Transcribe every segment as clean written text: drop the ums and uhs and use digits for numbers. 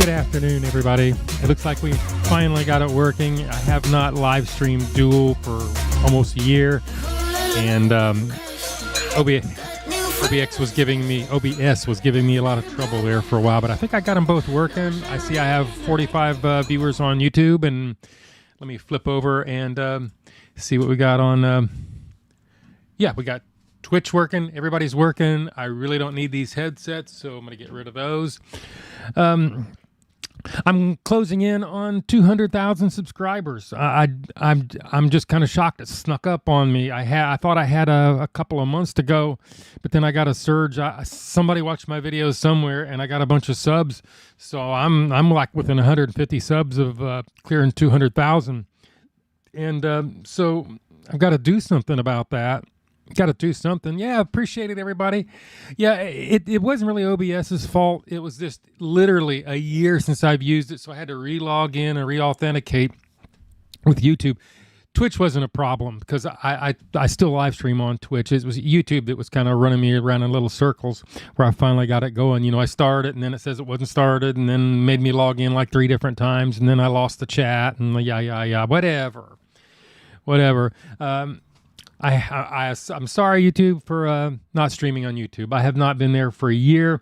Good afternoon, everybody. It looks like we finally got it working. I have not live streamed Duel for almost a year, and OBS was giving me a lot of trouble there for a while, but I think I got them both working. I see I have 45 viewers on YouTube, and let me flip over and see what we got on. Yeah, we got Twitch working. Everybody's working. I really don't need these headsets, so I'm going to get rid of those. I'm closing in on 200,000 subscribers. I'm just kind of shocked it snuck up on me. I thought I had a couple of months to go, but then I got a surge. Somebody watched my videos somewhere, and I got a bunch of subs. So I'm like within 150 subs of clearing 200,000, and so I've got to do something about that. Got to do something. Yeah, appreciate it, everybody. Yeah, it wasn't really OBS's fault. It was just literally a year since I've used it, so I had to re-log in and re-authenticate with YouTube. Twitch wasn't a problem because I still live stream on Twitch. It was YouTube that was kind of running me around in little circles where I finally got it going. You know, I started and then it says it wasn't started, and then made me log in like 3 different times, and then I lost the chat and whatever. I'm sorry, YouTube, for not streaming on YouTube. I have not been there for a year.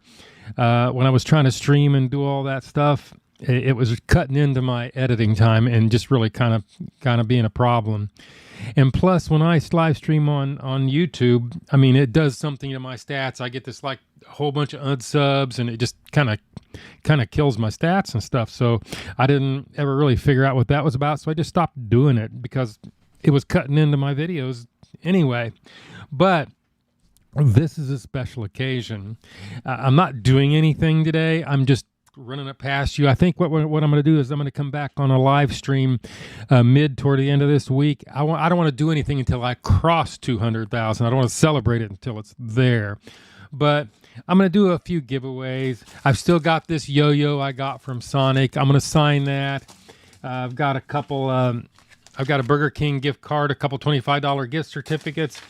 When I was trying to stream and do all that stuff, it was cutting into my editing time and just really kind of being a problem. And plus, when I live stream on YouTube, I mean, it does something to my stats. I get this like a whole bunch of unsubs, and it just kind of kills my stats and stuff. So I didn't ever really figure out what that was about. So I just stopped doing it because it was cutting into my videos anyway. But this is a special occasion. I'm not doing anything today. I'm just running it past you. I think what I'm going to do is I'm going to come back on a live stream toward the end of this week. I don't want to do anything until I cross 200,000. I don't want to celebrate it until it's there. But I'm going to do a few giveaways. I've still got this yo-yo I got from Sonic. I'm going to sign that. I've got a couple... I've got a Burger King gift card, a couple $25 gift certificates.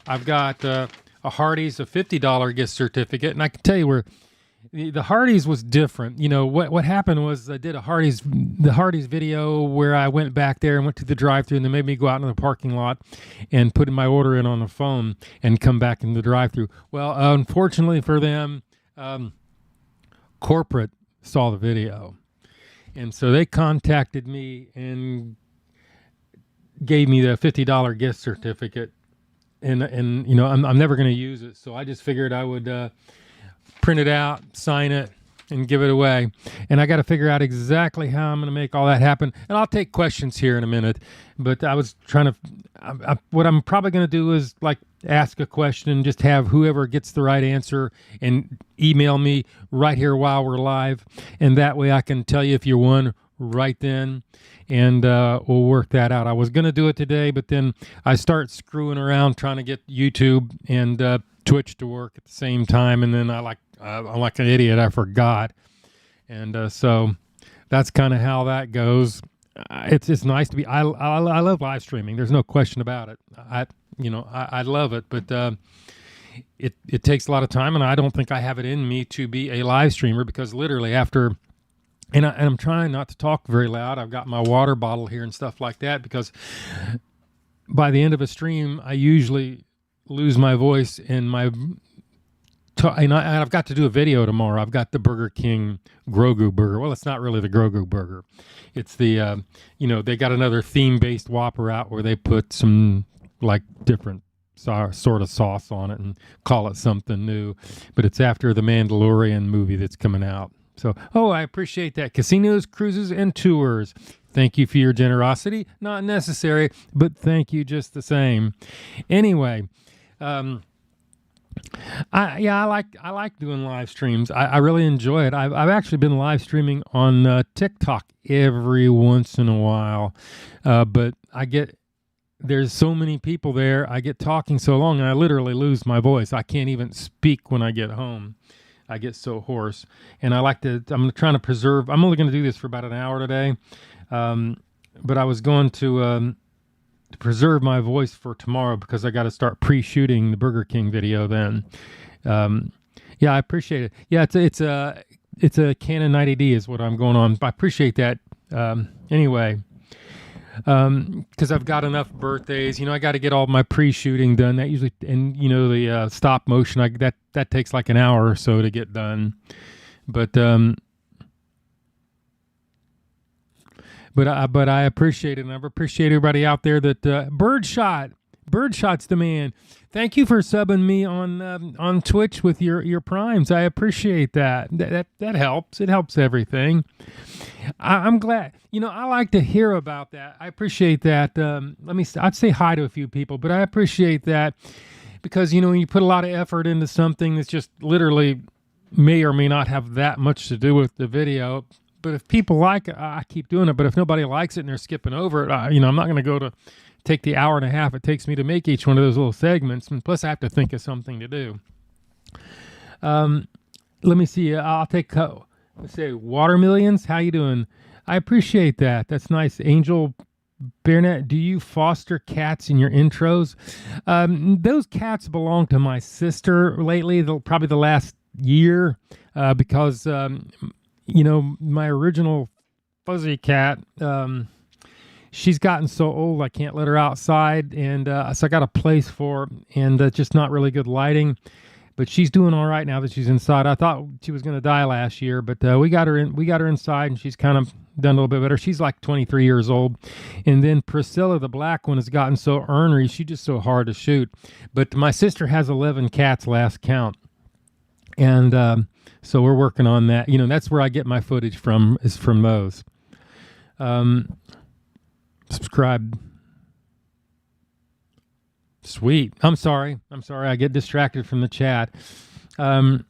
I've got a Hardee's, a $50 gift certificate. And I can tell you where the Hardee's was different. You know, what happened was I did the Hardee's video where I went back there and went to the drive-thru, and they made me go out in the parking lot and put my order in on the phone and come back in the drive-thru. Well, unfortunately for them, corporate saw the video. And so they contacted me and gave me the $50 gift certificate, and you know, I'm never going to use it, so I just figured I would print it out, sign it, and give it away. And I got to figure out exactly how I'm going to make all that happen. And I'll take questions here in a minute, but I was trying to what I'm probably going to do is like ask a question, just have whoever gets the right answer and email me right here while we're live, and that way I can tell you if you won right then, and we'll work that out. I was going to do it today, but then I start screwing around trying to get YouTube and Twitch to work at the same time, and then I'm like an idiot, I forgot. And so that's kind of how that goes. It's nice to be. I love live streaming. There's no question about it. I love it, but it takes a lot of time, and I don't think I have it in me to be a live streamer, because literally after. And I'm trying not to talk very loud. I've got my water bottle here and stuff like that, because by the end of a stream, I usually lose my voice and I've got to do a video tomorrow. I've got the Burger King Grogu burger. Well, it's not really the Grogu burger. It's the, they got another theme-based Whopper out where they put some like different sort of sauce on it and call it something new. But it's after the Mandalorian movie that's coming out. So, I appreciate that. Casinos, cruises, and tours. Thank you for your generosity. Not necessary, but thank you just the same. Anyway, I like doing live streams. I really enjoy it. I've actually been live streaming on TikTok every once in a while, but there's so many people there. I get talking so long, and I literally lose my voice. I can't even speak when I get home. I get so hoarse, and I'm trying to preserve. I'm only going to do this for about an hour today, but I was going to preserve my voice for tomorrow, because I got to start pre-shooting the Burger King video then. Yeah, I appreciate it. Yeah, it's it's a Canon 90D is what I'm going on. I appreciate that. Anyway, because I've got enough birthdays. I got to get all my pre-shooting done. That usually, and the stop motion, that takes like an hour or so to get done. But I appreciate it, and I appreciate everybody out there that Birdshot's the man. Thank you for subbing me on Twitch with your primes. I appreciate that. That helps. It helps everything. I'm glad. I like to hear about that. I appreciate that. I'd say hi to a few people, but I appreciate that because when you put a lot of effort into something that's just literally may or may not have that much to do with the video. But if people like it, I keep doing it. But if nobody likes it and they're skipping over it, I'm not going to go to take the hour and a half it takes me to make each one of those little segments. And plus, I have to think of something to do. Let me see. I'll take, let's say, Water Millions. How you doing? I appreciate that. That's nice. Angel Burnett, do you foster cats in your intros? Those cats belong to my sister lately, probably the last year, because, my original fuzzy cat, she's gotten so old I can't let her outside, and so I got a place for her, and just not really good lighting. But she's doing all right now that she's inside. I thought she was going to die last year, but we got her inside, and she's kind of done a little bit better. She's like 23 years old. And then Priscilla, the black one, has gotten so ornery. She's just so hard to shoot. But my sister has 11 cats last count. And so we're working on that. That's where I get my footage from, is from those. Subscribe. Sweet. I'm sorry. I get distracted from the chat. Let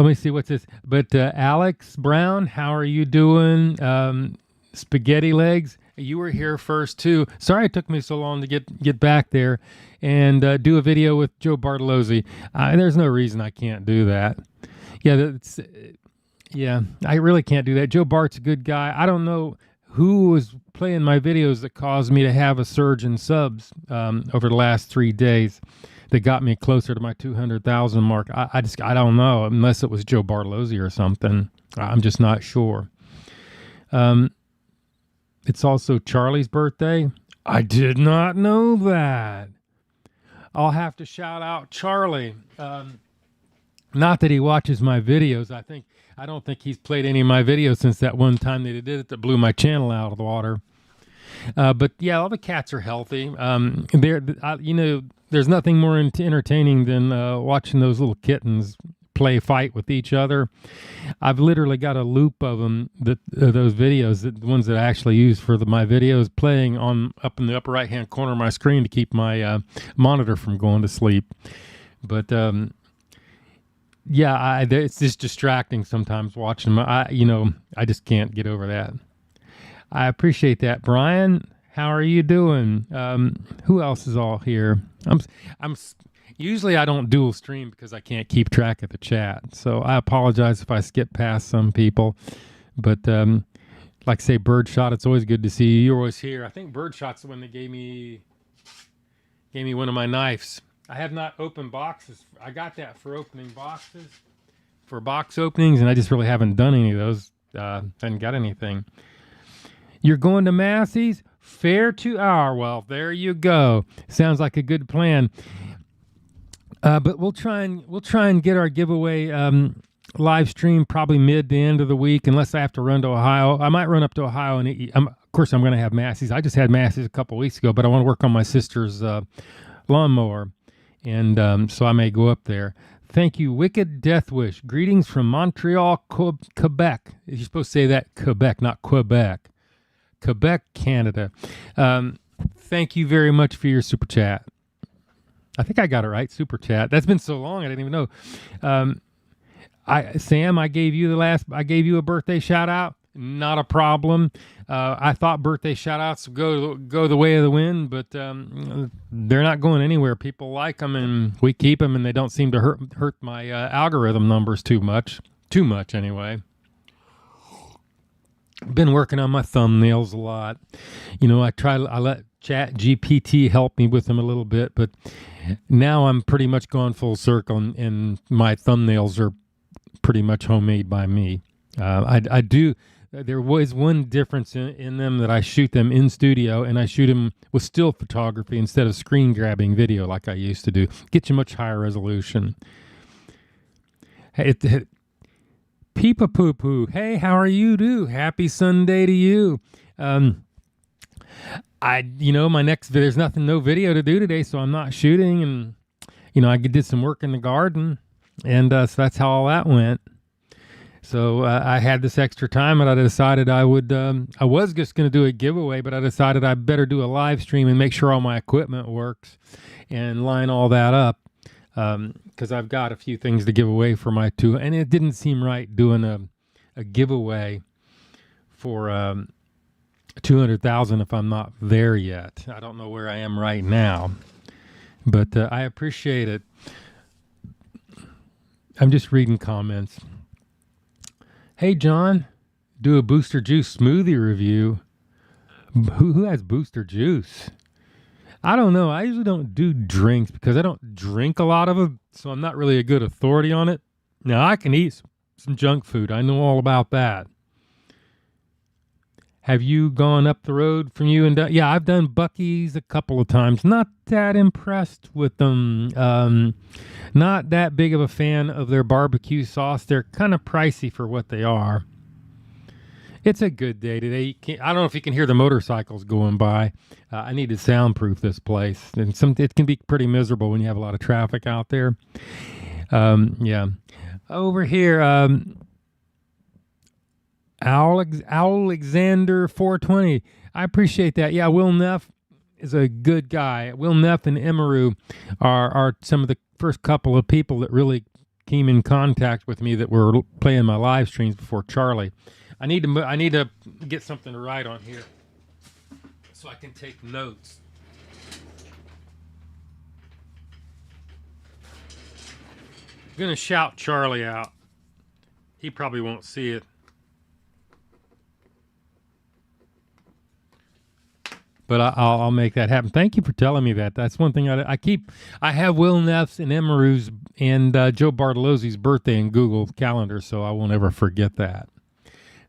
me see what's this. But Alex Brown, how are you doing? Spaghetti Legs, you were here first too. Sorry it took me so long to get back there and do a video with Joe Bartolozzi. There's no reason I can't do that. Yeah, I really can't do that. Joe Bart's a good guy. I don't know who was playing my videos that caused me to have a surge in subs over the last 3 days that got me closer to my 200,000 mark. I don't know, unless it was Joe Bartolozzi or something. I'm just not sure. It's also Charlie's birthday. I did not know that. I'll have to shout out Charlie. Not that he watches my videos. I don't think he's played any of my videos since that one time that he did it that blew my channel out of the water. But yeah, all the cats are healthy. There's nothing more entertaining than watching those little kittens fight with each other. I've literally got a loop of them, those videos, the ones that I actually use for my videos, playing up in the upper right hand corner of my screen to keep my monitor from going to sleep. But it's just distracting sometimes watching them. I just can't get over that. I appreciate that. Brian, how are you doing? Who else is all here? I'm usually I don't dual stream because I can't keep track of the chat. So I apologize if I skip past some people. But like I say, Birdshot, it's always good to see you. You're always here. I think Birdshot's the one that gave me one of my knives. I have not opened boxes. I got that for opening boxes, for box openings, and I just really haven't done any of those. Haven't got anything. You're going to Massey's? Fair to hour. Well, there you go. Sounds like a good plan. But we'll try and get our giveaway live stream probably mid to end of the week, unless I have to run to Ohio. I might run up to Ohio and eat. Of course, I'm going to have Massey's. I just had Massey's a couple weeks ago, but I want to work on my sister's lawnmower, and so I may go up there. Thank you, Wicked Death Wish. Greetings from Montreal, Quebec. You're supposed to say that Quebec, not Quebec. Quebec, Canada. Thank you very much for your super chat. I think I got it right, super chat. That's been so long, I didn't even know. Sam, I gave you a birthday shout out. Not a problem. I thought birthday shout outs go the way of the wind, but they're not going anywhere. People like them, and we keep them, and they don't seem to hurt my algorithm numbers too much. Too much, anyway. Been working on my thumbnails a lot. I Chat GPT helped me with them a little bit, but now I'm pretty much gone full circle, and my thumbnails are pretty much homemade by me. I do. There was one difference in them, that I shoot them in studio, and I shoot them with still photography instead of screen grabbing video like I used to do. Get you much higher resolution. Peepa Poo Poo. Hey, how are you? Happy Sunday to you. My next there's no video to do today, so I'm not shooting, and I did some work in the garden, and so that's how all that went. So I had this extra time, and I decided I would. I was just going to do a giveaway, but I decided I better do a live stream and make sure all my equipment works and line all that up, because I've got a few things to give away for my two, and it didn't seem right doing a giveaway for 200,000 if I'm not there yet. I don't know where I am right now, but I appreciate it. I'm just reading comments. Hey, John, do a Booster Juice smoothie review. Who has Booster Juice? I don't know. I usually don't do drinks because I don't drink a lot of them, so I'm not really a good authority on it. Now, I can eat some junk food. I know all about that. Have you gone up the road from you and done? Yeah, I've done Buc-ee's a couple of times. Not that impressed with them. Not that big of a fan of their barbecue sauce. They're kind of pricey for what they are. It's a good day today. I don't know if you can hear the motorcycles going by. I need to soundproof this place. And it can be pretty miserable when you have a lot of traffic out there. Yeah. Over here, Alexander 420. I appreciate that. Yeah, Will Neff is a good guy. Will Neff and Emeru are some of the first couple of people that really came in contact with me that were playing my live streams before Charlie. I need to get something to write on here so I can take notes. I'm gonna shout Charlie out. He probably won't see it. But I'll make that happen. Thank you for telling me that. That's one thing I keep. I have Will Neff's and Emeru's and Joe Bartolozzi's birthday in Google Calendar, so I won't ever forget that.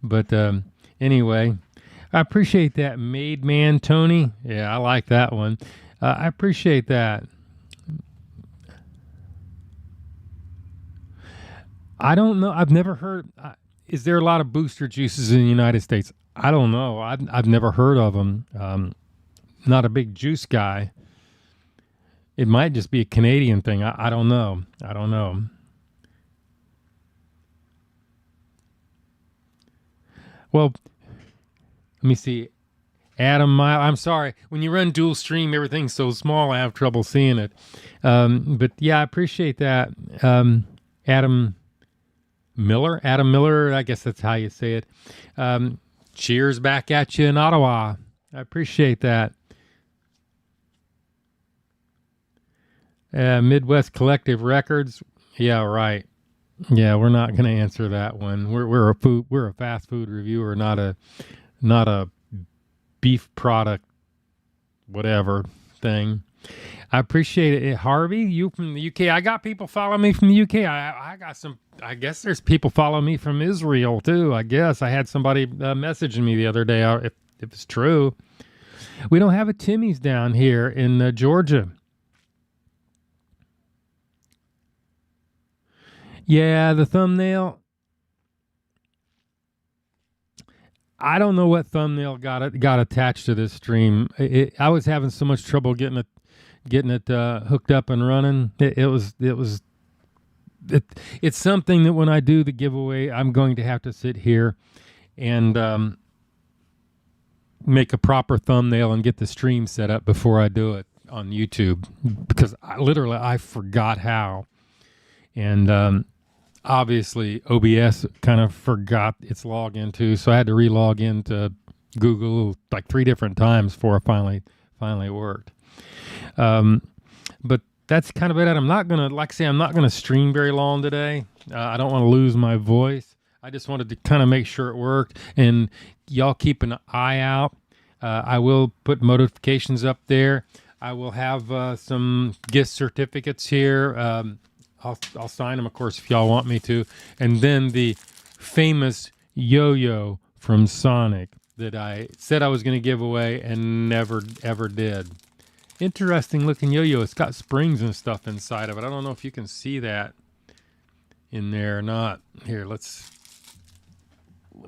But anyway, I appreciate that. Made Man Tony. Yeah, I like that one. I appreciate that. I don't know. I've never heard. Is there a lot of booster juices in the United States? I don't know. I've never heard of them. Not a big juice guy. It might just be a Canadian thing. I don't know. I don't know. Well, let me see. Adam Mile. I'm sorry. When you run dual stream, everything's so small, I have trouble seeing it. But yeah, I appreciate that. Adam Miller, I guess that's how you say it. Cheers back at you in Ottawa. I appreciate that. Midwest Collective Records. Yeah, right. Yeah, we're not going to answer that one. We're a fast food reviewer, not a beef product, whatever thing. I appreciate it. Harvey, you from the UK. I got people following me from the UK. I got some. I guess there's people following me from Israel too. I guess I had somebody messaging me the other day. If it's true, we don't have a Timmy's down here in Georgia. Yeah, the thumbnail. I don't know what thumbnail got attached to this stream. I was having so much trouble getting it hooked up and running. It's something that when I do the giveaway, I'm going to have to sit here and make a proper thumbnail and get the stream set up before I do it on YouTube, because I forgot how. And obviously OBS kind of forgot its login too, so I had to re-log into Google like 3 different times before it finally worked. But that's kind of it. I'm not gonna stream very long today. I don't want to lose my voice. I just wanted to kind of make sure it worked, and y'all keep an eye out. I will put notifications up there. I will have some gift certificates here. I'll sign them, of course, if y'all want me to. And then the famous yo-yo from Sonic that I said I was going to give away and never, ever did. Interesting looking yo-yo. It's got springs and stuff inside of it. I don't know if you can see that in there or not. Here, let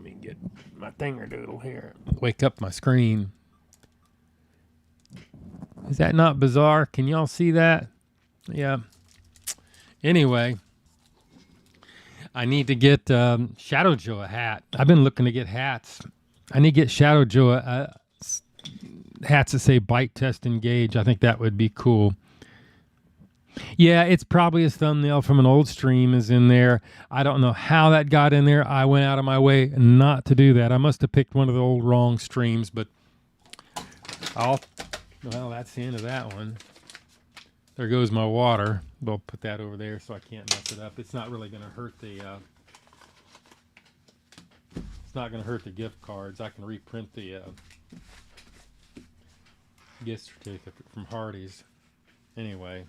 me get my thingerdoodle here. Wake up my screen. Is that not bizarre? Can y'all see that? Yeah. Anyway, I need to get Shadow Joe a hat. I've been looking to get hats. I need to get Shadow Joe hats that say bite, test, engage. I think that would be cool. Yeah, it's probably a thumbnail from an old stream is in there. I don't know how that got in there. I went out of my way not to do that. I must have picked one of the old wrong streams, but well, that's the end of that one. There goes my water. We'll put that over there so I can't mess it up. It's not really going to hurt the it's not going to hurt the gift cards. I can reprint the gift certificate from Hardee's. Anyway.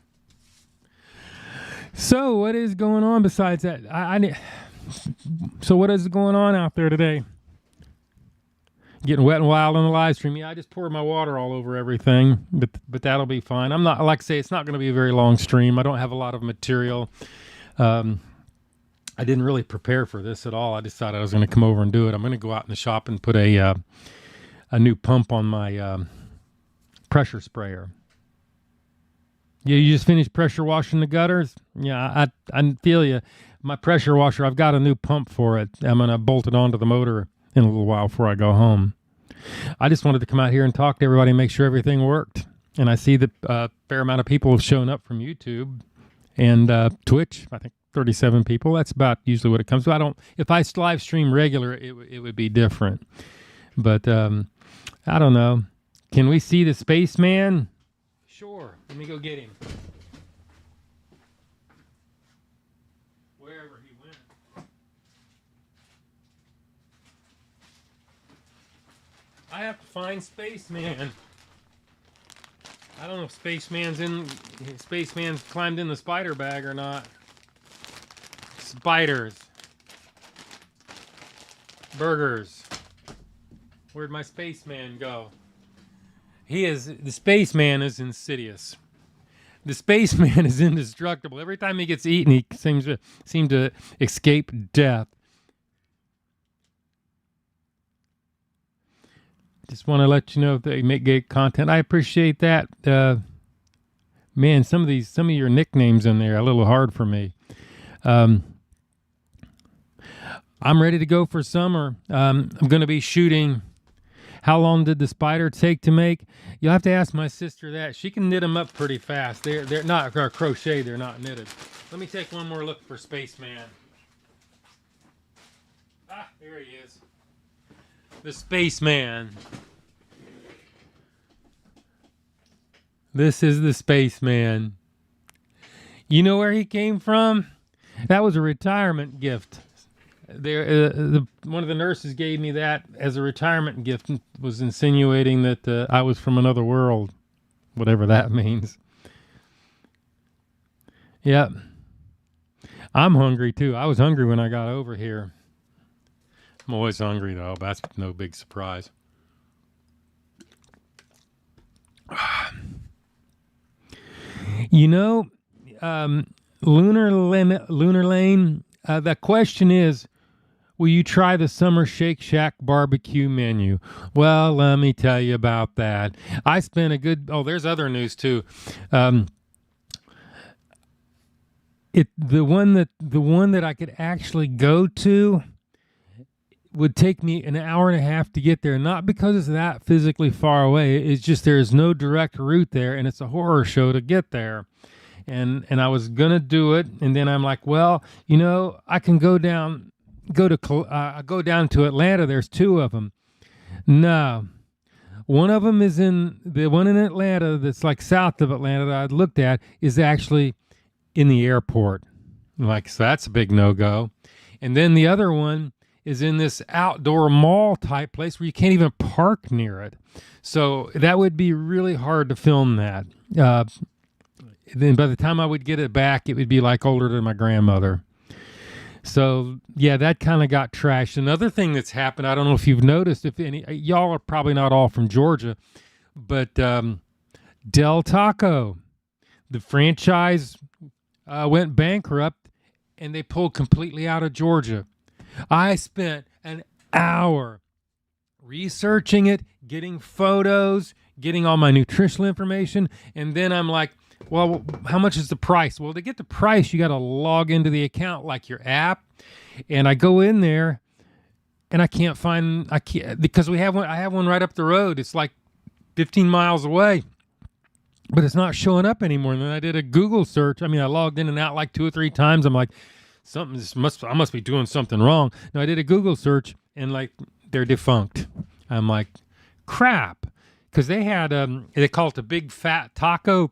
So what is going on besides that? So what is going on out there today? Getting wet and wild on the live stream. Yeah, I just poured my water all over everything, but that'll be fine. I'm not, like I say, it's not going to be a very long stream. I don't have a lot of material. I didn't really prepare for this at all. I decided I was going to come over and do it. I'm going to go out in the shop and put a new pump on my pressure sprayer. Yeah, you just finished pressure washing the gutters? Yeah, I feel you. My pressure washer, I've got a new pump for it. I'm going to bolt it onto the motor in a little while before I go home. I just wanted to come out here and talk to everybody and make sure everything worked. And I see that a fair amount of people have shown up from YouTube and Twitch. I think 37 people. That's about usually what it comes to. If I live stream regular, it would be different. But I don't know. Can we see the spaceman? Sure. Let me go get him. Wherever he went. I have to find Spaceman. I don't know if Spaceman's climbed in the spider bag or not. Spiders. Burgers. Where'd my Spaceman go? The Spaceman is insidious. The Spaceman is indestructible. Every time he gets eaten, he seems to escape death. Just want to let you know if they make great content. I appreciate that. Man, some of your nicknames in there are a little hard for me. I'm ready to go for summer. I'm going to be shooting. How long did the spider take to make? You'll have to ask my sister that. She can knit them up pretty fast. They're not crochet. They're not knitted. Let me take one more look for Spaceman. Ah, here he is. The Spaceman. This is the Spaceman. You know where he came from? That was a retirement gift. One of the nurses gave me that as a retirement gift and was insinuating that I was from another world, whatever that means. Yep. I'm hungry too. I was hungry when I got over here. I'm always hungry though. That's no big surprise. You know, Lunar Lane, the question is, will you try the Summer Shake Shack barbecue menu? Well, let me tell you about that. I spent there's other news too. The one that I could actually go to would take me an hour and a half to get there, not because it's that physically far away. It's just there's no direct route there, and it's a horror show to get there. And I was gonna do it, and then I'm like, well, I can go down to Atlanta. There's two of them. No, one of them is the one in Atlanta that's like south of Atlanta that I'd looked at is actually in the airport. So that's a big no-go. And then the other one is in this outdoor mall type place where you can't even park near it. So that would be really hard to film that. Then by the time I would get it back, it would be like older than my grandmother. So yeah, that kind of got trashed. Another thing that's happened, I don't know if you've noticed, if any, y'all are probably not all from Georgia, but Del Taco, the franchise went bankrupt and they pulled completely out of Georgia. I spent an hour researching it, getting photos, getting all my nutritional information, and then I'm like, well, how much is the price? Well, to get the price, you got to log into the account like your app. And I go in there and I can't because I have one right up the road. It's like 15 miles away, but it's not showing up anymore. And then I did a Google search. I mean, I logged in and out like 2 or 3 times. I'm like, I must be doing something wrong. No, I did a Google search and like they're defunct. I'm like, crap. Because they had, they call it the Big Fat Taco.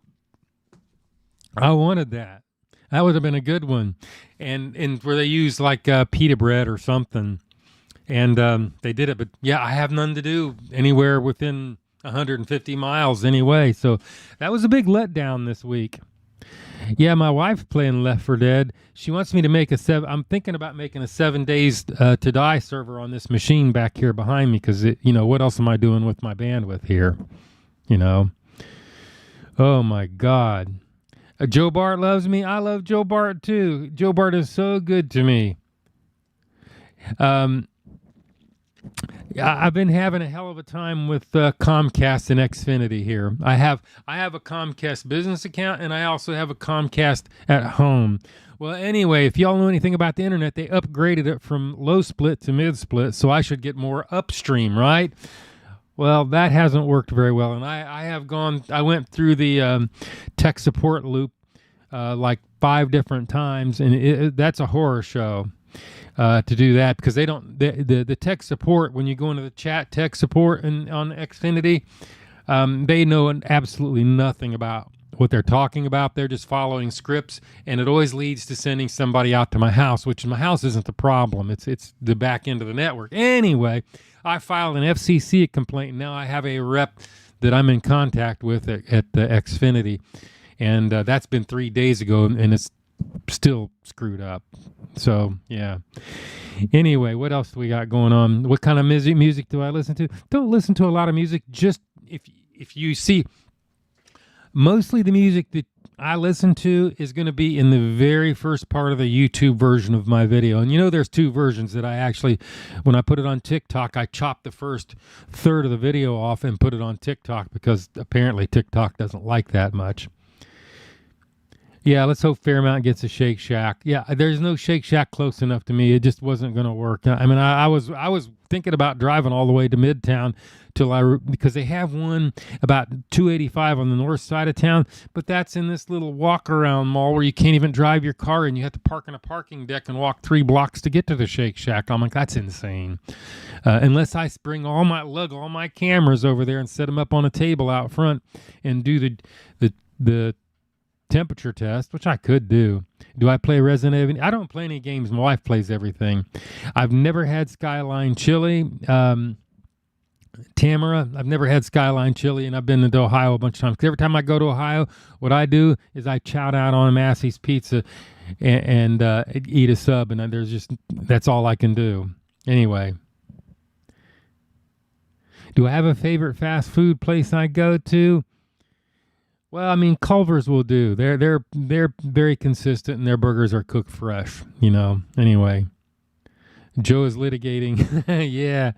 I wanted that. That would have been a good one. And where they use like pita bread or something. And they did it. But yeah, I have none to do anywhere within 150 miles anyway. So that was a big letdown this week. Yeah, my wife's playing Left 4 Dead. She wants me to make I'm thinking about making a 7 Days to Die server on this machine back here behind me because, what else am I doing with my bandwidth here? Oh, my God. Joe Bart loves me. I love Joe Bart, too. Joe Bart is so good to me. I've been having a hell of a time with Comcast and Xfinity here. I have a Comcast business account, and I also have a Comcast at home. Well, anyway, if y'all know anything about the internet, they upgraded it from low split to mid split, so I should get more upstream, right? Well, that hasn't worked very well, and I went through the tech support loop like 5 different times, and that's a horror show. To do that because they don't the tech support, when you go into the chat tech support and on Xfinity, they know absolutely nothing about what they're talking about. They're just following scripts, and it always leads to sending somebody out to my house, which my house isn't the problem. It's the back end of the network. Anyway, I filed an FCC complaint. Now I have a rep that I'm in contact with at the Xfinity, and that's been 3 days ago, and it's still screwed up. So yeah. Anyway, what else do we got going on? What kind of music do I listen to? Don't listen to a lot of music. Just if you see, mostly the music that I listen to is going to be in the very first part of the YouTube version of my video. And there's 2 versions that I actually, when I put it on TikTok, I chop the first third of the video off and put it on TikTok because apparently TikTok doesn't like that much. Yeah, let's hope Fairmount gets a Shake Shack. Yeah, there's no Shake Shack close enough to me. It just wasn't going to work. I mean, I was thinking about driving all the way to Midtown because they have one about 285 on the north side of town, but that's in this little walk-around mall where you can't even drive your car and you have to park in a parking deck and walk 3 blocks to get to the Shake Shack. I'm like, that's insane. Unless I bring all my cameras over there and set them up on a table out front and do the temperature test, which I could do. Do I play Resident Evil? I don't play any games. My wife plays everything. I've never had Skyline Chili. Tamara, I've never had Skyline Chili, and I've been to Ohio a bunch of times. 'Cause every time I go to Ohio, what I do is I chow down on Massey's Pizza and eat a sub, and that's all I can do. Anyway. Do I have a favorite fast food place I go to? Well, I mean, Culver's will do. They're very consistent, and their burgers are cooked fresh. Anyway, Joe is litigating. Yeah.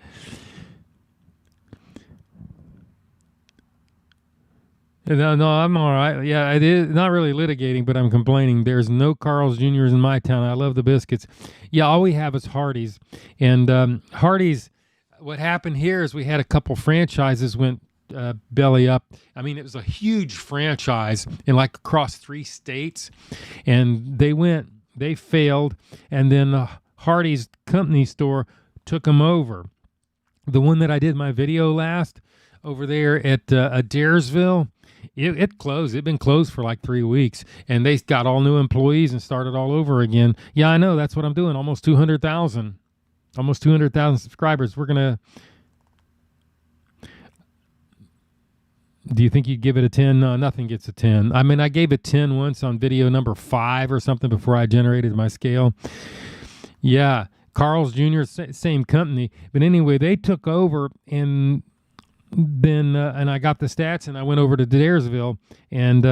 No, I'm all right. Yeah, it is not really litigating, but I'm complaining. There's no Carl's Jr.'s in my town. I love the biscuits. Yeah, all we have is Hardee's, and Hardee's. What happened here is we had a couple franchises went belly up. I mean, it was a huge franchise in like across 3 states, and they failed, and then the Hardee's company store took them over. The one that I did my video last over there at Adairsville, it closed. It'd been closed for like 3 weeks, and they got all new employees and started all over again. Yeah, I know. That's what I'm doing. Almost 200,000. almost 200,000 subscribers. We're gonna. Do you think you'd give it a 10? No, nothing gets a 10. I mean, I gave it 10 once on video number 5 or something before I generated my scale. Yeah, Carl's Jr., same company. But anyway, they took over, and then and I got the stats, and I went over to Daresville, and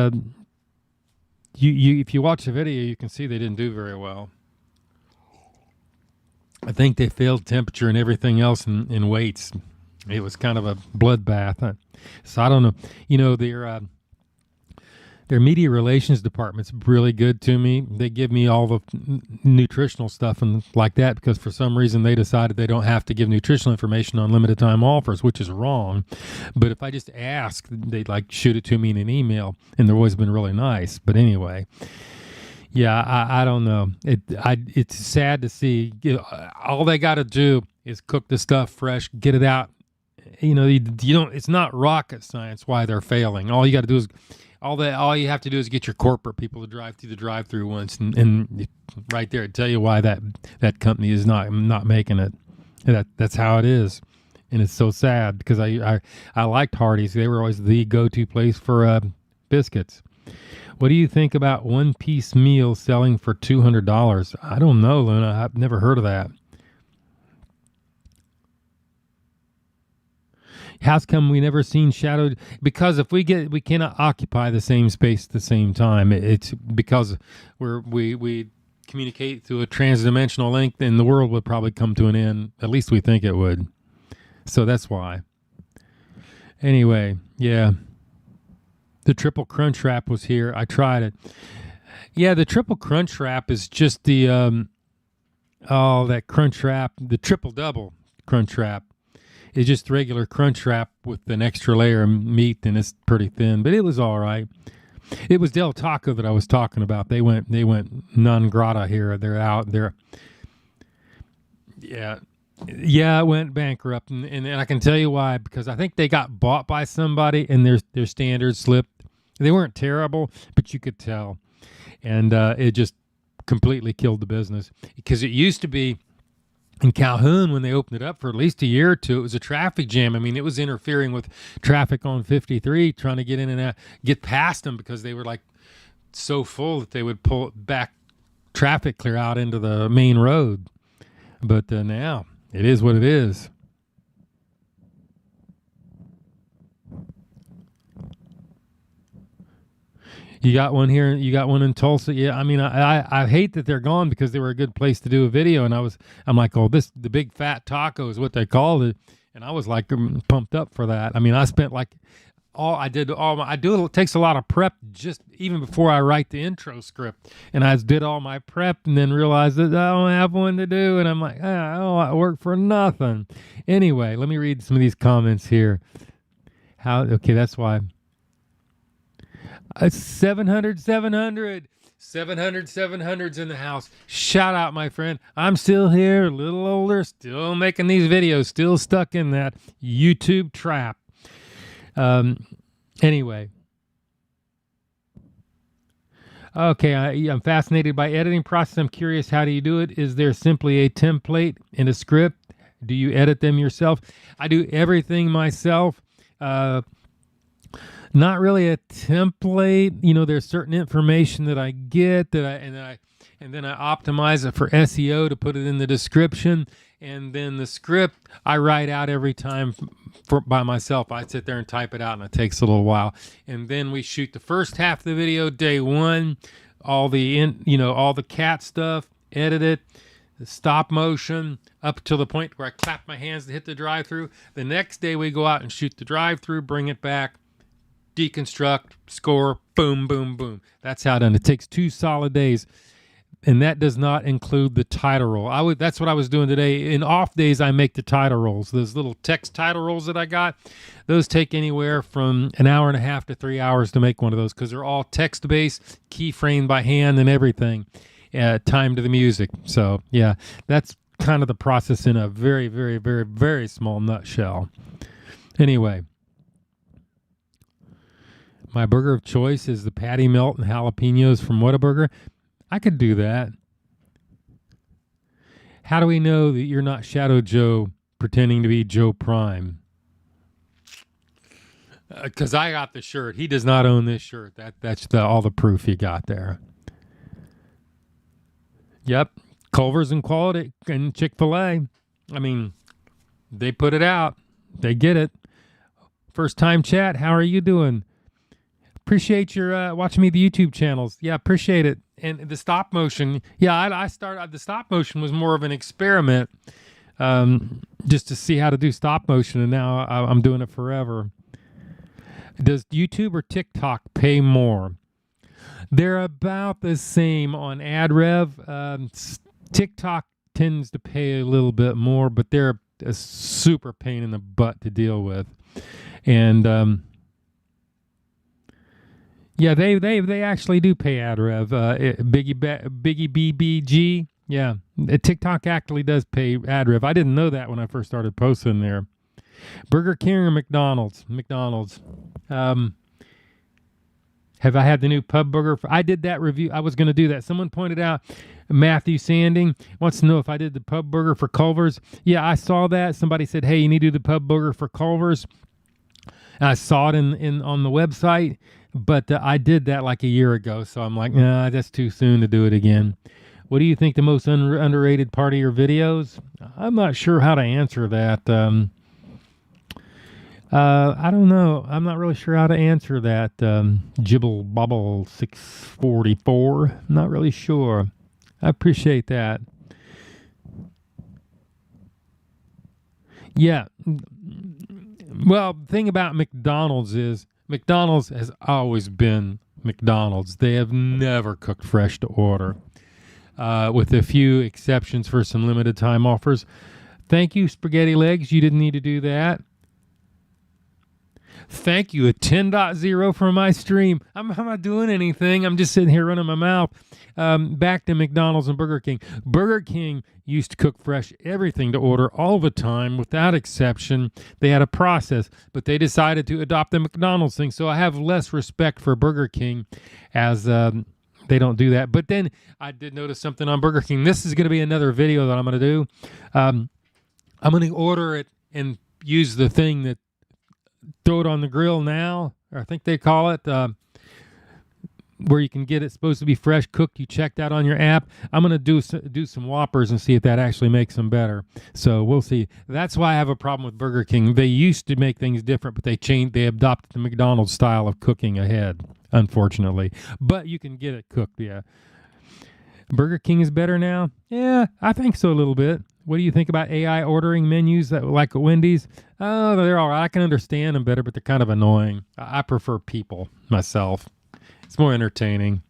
if you watch the video, you can see they didn't do very well. I think they failed temperature and everything else in weights. It was kind of a bloodbath. So I don't know. You know, their media relations department's really good to me. They give me all the nutritional stuff and like that because for some reason they decided they don't have to give nutritional information on limited time offers, which is wrong. But if I just ask, they'd like shoot it to me in an email, and they've always been really nice. But anyway. Yeah, I don't know. It's sad to see. You know, all they got to do is cook the stuff fresh, get it out. You know, you don't. It's not rocket science why they're failing. All you got to do is all you have to do is get your corporate people to drive through the drive-through once, and right there, tell you why that company is not making it. That's how it is, and it's so sad because I liked Hardee's. They were always the go-to place for biscuits. What do you think about one-piece meals selling for $200? I don't know, Luna. I've never heard of that. How's come we never seen shadowed? Because if we cannot occupy the same space at the same time. It's because we communicate through a transdimensional link, and the world would probably come to an end. At least we think it would. So that's why. Anyway, yeah. The triple crunch wrap was here. I tried it. Yeah, the triple crunch wrap is just the that crunch wrap, the triple double crunch wrap. It's just regular crunch wrap with an extra layer of meat, and it's pretty thin, but it was all right. It was Del Taco that I was talking about. They went non grata here. They're out. Yeah, it went bankrupt, and I can tell you why. Because I think they got bought by somebody, and their standards slipped. They weren't terrible, but you could tell, and it just completely killed the business. Because it used to be. In Calhoun, when they opened it up for at least a year or two, it was a traffic jam. I mean, it was interfering with traffic on 53, trying to get in and out, get past them because they were like so full that they would pull back traffic clear out into the main road. But now it is what it is. You got one here. You got one in Tulsa. Yeah, I mean, I hate that they're gone because they were a good place to do a video, and I'm like, oh, the big fat taco is what they called it, and I was like pumped up for that. I mean, I spent like it takes a lot of prep just even before I write the intro script, and I did all my prep and then realized that I don't have one to do, and I'm like, I work for nothing. Anyway, let me read some of these comments here. Okay, that's why. 700's in the house. Shout out, my friend. I'm still here, a little older, still making these videos, still stuck in that YouTube trap. Anyway. Okay, I'm fascinated by editing process. I'm curious, how do you do it? Is there simply a template and a script? Do you edit them yourself? I do everything myself. Not really a template. You know, there's certain information that I get and then I optimize it for SEO to put it in the description, and then the script I write out every time by myself. I sit there and type it out, and it takes a little while. And then we shoot the first half of the video day one, all the cat stuff, edit it, the stop motion up to the point where I clap my hands to hit the drive-through. The next day we go out and shoot the drive-through, bring it back, deconstruct, score, boom, boom, boom. That's how done. It takes 2 solid days, and that does not include the title roll. That's what I was doing today. In off days, I make the title rolls. Those little text title rolls that I got, those take anywhere from an hour and a half to 3 hours to make one of those because they're all text-based, keyframed by hand and everything, timed to the music. So, yeah, that's kind of the process in a very, very, very, very small nutshell. Anyway. My burger of choice is the patty melt and jalapenos from Whataburger. I could do that. How do we know that you're not Shadow Joe pretending to be Joe Prime? Because I got the shirt. He does not own this shirt. That's all the proof he got there. Yep. Culver's and Quality and Chick-fil-A. I mean, they put it out. They get it. First time chat. How are you doing? Appreciate your watching me the YouTube channels. Yeah, appreciate it. And the stop motion. Yeah, I started. The stop motion was more of an experiment, just to see how to do stop motion. And now I'm doing it forever. Does YouTube or TikTok pay more? They're about the same on AdRev. TikTok tends to pay a little bit more, but they're a super pain in the butt to deal with. And yeah, they actually do pay AdRev. Biggie BBG. Yeah, TikTok actually does pay AdRev. I didn't know that when I first started posting there. Burger King or McDonald's? McDonald's. Have I had the new pub burger? I did that review. I was going to do that. Someone pointed out, Matthew Sanding wants to know if I did the pub burger for Culver's. Yeah, I saw that. Somebody said, hey, you need to do the pub burger for Culver's. And I saw it on the website, but I did that like a year ago. So I'm like, nah, that's too soon to do it again. What do you think the most underrated part of your videos? I'm not sure how to answer that. I don't know. I'm not really sure how to answer that. Jibble Bobble 644. Not really sure. I appreciate that. Yeah. Well, the thing about McDonald's is McDonald's has always been McDonald's. They have never cooked fresh to order, with a few exceptions for some limited time offers. Thank you, Spaghetti Legs. You didn't need to do that. Thank you, a 10.0 for my stream. I'm not doing anything. I'm just sitting here running my mouth. Back to McDonald's and Burger King. Burger King used to cook fresh everything to order all the time without exception. They had a process, but they decided to adopt the McDonald's thing. So I have less respect for Burger King as they don't do that. But then I did notice something on Burger King. This is going to be another video that I'm going to do. I'm going to order it and use the thing that throw it on the grill now, or I think they call it, where you can get it supposed to be fresh cooked. You check that on your app. I'm going to do some Whoppers and see if that actually makes them better. So we'll see. That's why I have a problem with Burger King. They used to make things different, but they adopted the McDonald's style of cooking ahead, unfortunately. But you can get it cooked, yeah. Burger King is better now? Yeah, I think so a little bit. What do you think about AI ordering menus that like Wendy's? Oh, they're all right. I can understand them better, but they're kind of annoying. I prefer people myself. It's more entertaining.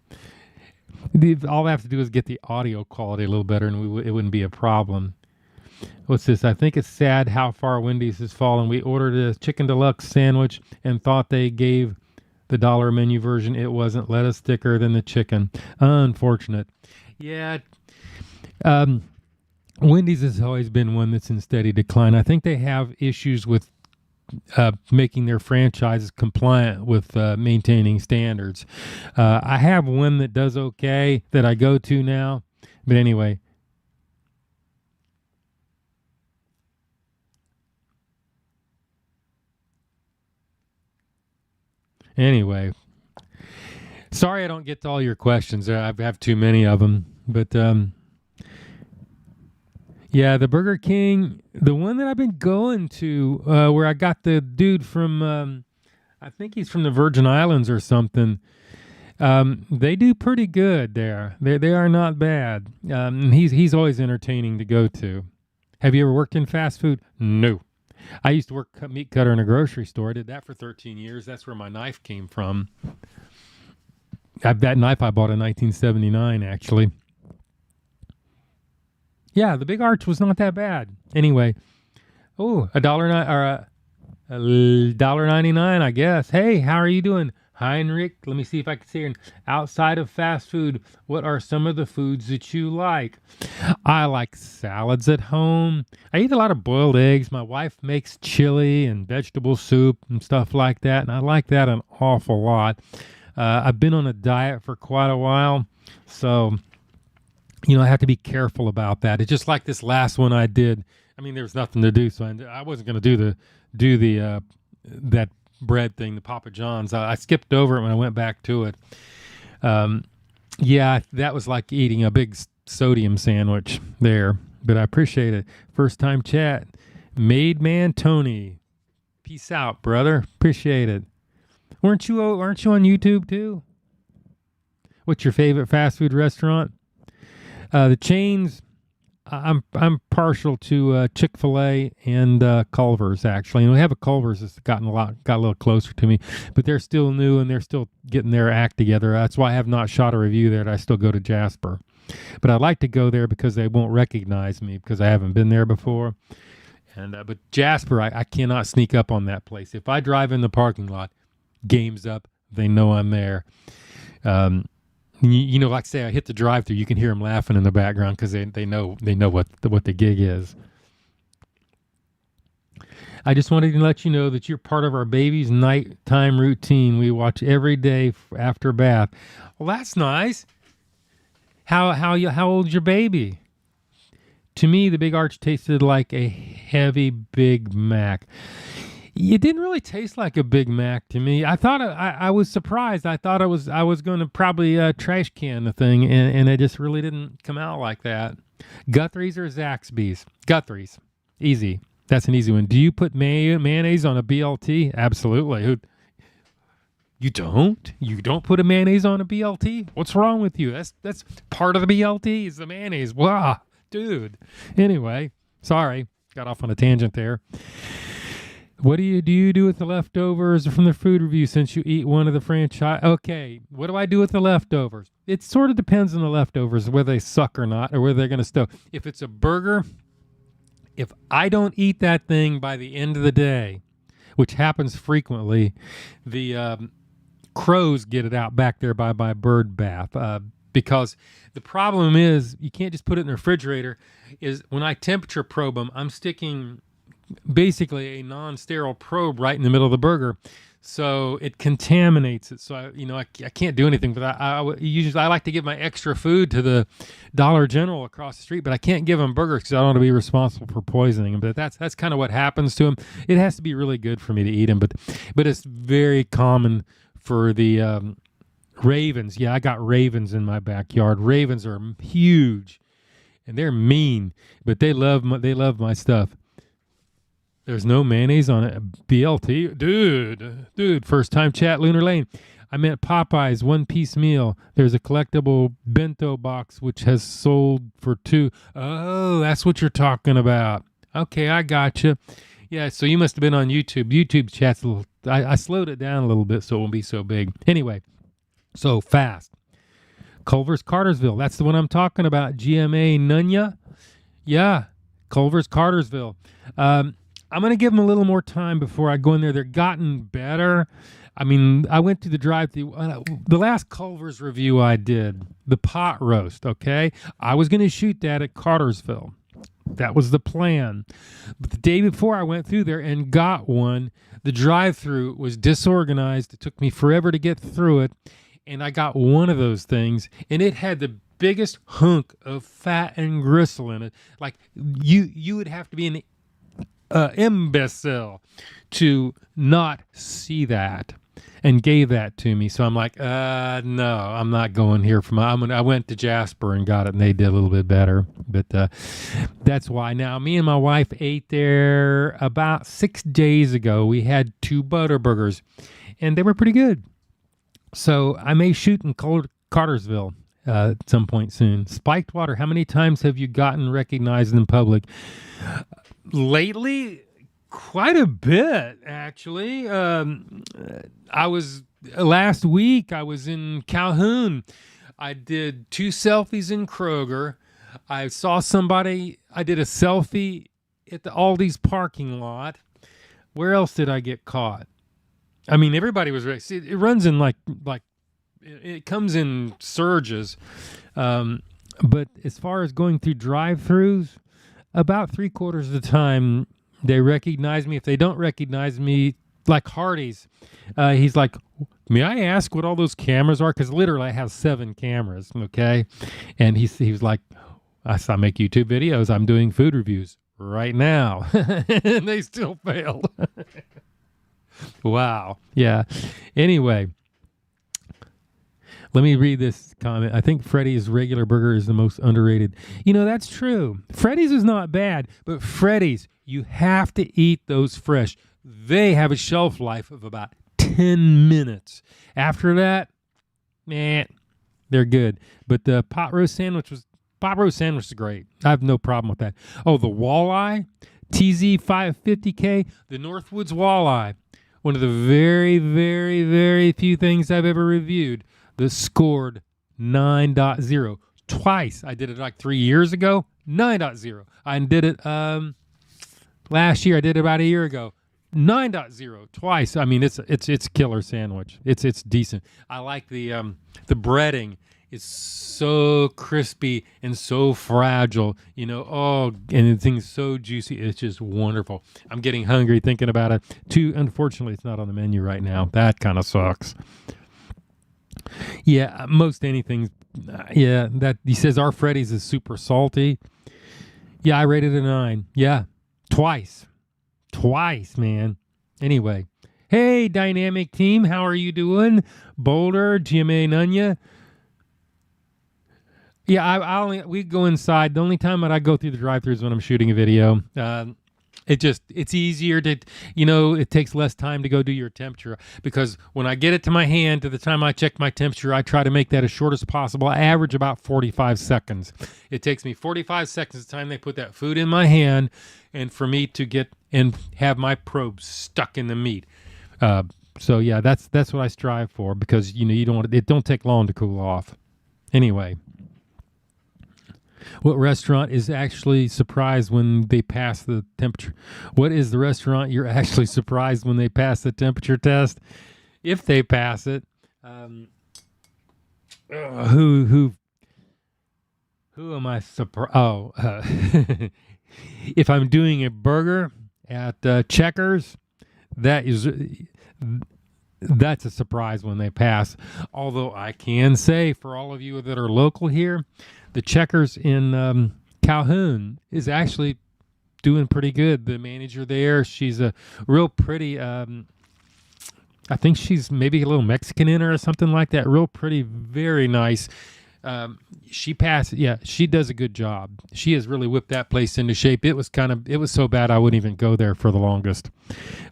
All I have to do is get the audio quality a little better, and it wouldn't be a problem. What's this? I think it's sad how far Wendy's has fallen. We ordered a chicken deluxe sandwich and thought they gave the dollar menu version. It wasn't. Lettuce thicker than the chicken. Unfortunate. Yeah. Wendy's has always been one that's in steady decline. I think they have issues with making their franchises compliant with maintaining standards. I have one that does okay that I go to now. But anyway. Sorry I don't get to all your questions. I have too many of them. But yeah, the Burger King, the one that I've been going to, where I got the dude from, I think he's from the Virgin Islands or something. They do pretty good there. They are not bad. He's always entertaining to go to. Have you ever worked in fast food? No. I used to work meat cutter in a grocery store. I did that for 13 years. That's where my knife came from. That knife I bought in 1979, actually. Yeah, the Big Arch was not that bad. Anyway, $1.99, I guess. Hey, how are you doing, Heinrich? Let me see if I can see it. Outside of fast food, what are some of the foods that you like? I like salads at home. I eat a lot of boiled eggs. My wife makes chili and vegetable soup and stuff like that, and I like that an awful lot. I've been on a diet for quite a while, so I have to be careful about that. It's just like this last one I did. I mean, there was nothing to do, so I wasn't going to do the that bread thing, the Papa John's. I skipped over it when I went back to it. Yeah, that was like eating a big sodium sandwich there, but I appreciate it. First time chat, Made Man Tony. Peace out, brother. Appreciate it. Aren't you on YouTube too? What's your favorite fast food restaurant? The chains. I'm partial to Chick-fil-A and Culver's actually, and we have a Culver's that's got a little closer to me, but they're still new and they're still getting their act together. That's why I have not shot a review there. I still go to Jasper, but I'd like to go there because they won't recognize me because I haven't been there before. And but Jasper, I cannot sneak up on that place. If I drive in the parking lot, game's up. They know I'm there. Like say I hit the drive-thru, you can hear them laughing in the background because they know what the gig is. I just wanted to let you know that you're part of our baby's nighttime routine. We watch every day after bath. Well, that's nice. How old's your baby? To me, the Big Arch tasted like a heavy Big Mac. It didn't really taste like a Big Mac to me. I thought I was surprised. I thought I was going to probably trash can the thing, and it just really didn't come out like that. Guthrie's or Zaxby's? Guthrie's. Easy. That's an easy one. Do you put mayonnaise on a BLT? Absolutely. You don't? You don't put a mayonnaise on a BLT? What's wrong with you? That's part of the BLT is the mayonnaise. Wow, dude. Anyway, sorry. Got off on a tangent there. What do you do with the leftovers from the food review since you eat one of the franchise? Okay, what do I do with the leftovers? It sort of depends on the leftovers, whether they suck or not, or whether they're going to stow. If it's a burger, if I don't eat that thing by the end of the day, which happens frequently, the crows get it out back there by my bird bath. Because the problem is you can't just put it in the refrigerator. Is when I temperature probe them, I'm sticking basically a non-sterile probe right in the middle of the burger, so it contaminates it. So I can't do anything. But I like to give my extra food to the Dollar General across the street, but I can't give them burgers because I don't want to be responsible for poisoning them. But that's kind of what happens to them. It has to be really good for me to eat them, but it's very common for the ravens. Yeah, I got ravens in my backyard. Ravens are huge and they're mean, but they love my stuff. There's no mayonnaise on it. BLT? Dude, first time chat, Lunar Lane. I meant Popeye's one-piece meal. There's a collectible bento box which has sold for $2. Oh, that's what you're talking about. Okay, I gotcha. Yeah, so you must have been on YouTube. YouTube chat's a little... I slowed it down a little bit so it won't be so big. Anyway, so fast. Culver's Cartersville. That's the one I'm talking about. GMA Nunya. Yeah, Culver's Cartersville. I'm going to give them a little more time before I go in there. They're gotten better. I mean, I went to the drive-thru. The last Culver's review I did, the pot roast, okay? I was going to shoot that at Cartersville. That was the plan. But the day before I went through there and got one, the drive-thru was disorganized. It took me forever to get through it. And I got one of those things, and it had the biggest hunk of fat and gristle in it. Like, you would have to be an imbecile to not see that, and gave that to me. So I'm like, no, I'm not going here for I went to Jasper and got it, and they did a little bit better. But that's why. Now, me and my wife ate there about 6 days ago. We had 2 butter burgers, and they were pretty good. So I may shoot in Cartersville at some point soon. Spiked water. How many times have you gotten recognized in public? Lately, quite a bit, actually. Last week, I was in Calhoun. I did 2 selfies in Kroger. I saw somebody, I did a selfie at the Aldi's parking lot. Where else did I get caught? I mean, everybody was ready. See, it runs in like it comes in surges. But as far as going through drive-thrus, about 3/4 of the time they recognize me. If they don't recognize me, like Hardee's, he's like, may I ask what all those cameras are? Because literally I have 7 cameras, okay? And he was like, I make YouTube videos. I'm doing food reviews right now. And they still failed. Wow. Yeah. Anyway, let me read this comment. I think Freddy's regular burger is the most underrated. You know, that's true. Freddy's is not bad, but Freddy's, you have to eat those fresh. They have a shelf life of about 10 minutes. After that, man, they're good. But the pot roast sandwich is great. I have no problem with that. Oh, the walleye, TZ 550K, the Northwoods walleye. One of the very, very, very few things I've ever reviewed that scored 9.0. Twice. I did it like 3 years ago, 9.0. I did it last year. I did it about a year ago. 9.0 twice. I mean, it's a killer sandwich. It's decent. I like the breading is so crispy and so fragile. You know, and the thing's so juicy. It's just wonderful. I'm getting hungry thinking about it. Unfortunately, it's not on the menu right now. That kind of sucks. Yeah, most anything. Yeah, that he says our Freddy's is super salty. Yeah, I rated it a 9. Yeah, twice, man. Anyway, hey, dynamic team, how are you doing? Boulder, GMA Nunya. Yeah, we go inside. The only time that I go through the drive-thru is when I'm shooting a video. It's easier to, it takes less time to go do your temperature, because when I get it to my hand, to the time I check my temperature, I try to make that as short as possible. I average about 45 seconds. It takes me 45 seconds the time they put that food in my hand and for me to get and have my probe stuck in the meat. So yeah, that's what I strive for, because it don't take long to cool off. Anyway, what restaurant is actually surprised when they pass the temperature? What is the restaurant you're actually surprised when they pass the temperature test? If they pass it, who am I surprised? If I'm doing a burger at Checkers, that's a surprise when they pass. Although I can say, for all of you that are local here, the Checkers in Calhoun is actually doing pretty good. The manager there, she's a real pretty, I think she's maybe a little Mexican in her or something like that. Real pretty, very nice. She passed. Yeah, she does a good job. She has really whipped that place into shape. It was so bad I wouldn't even go there for the longest.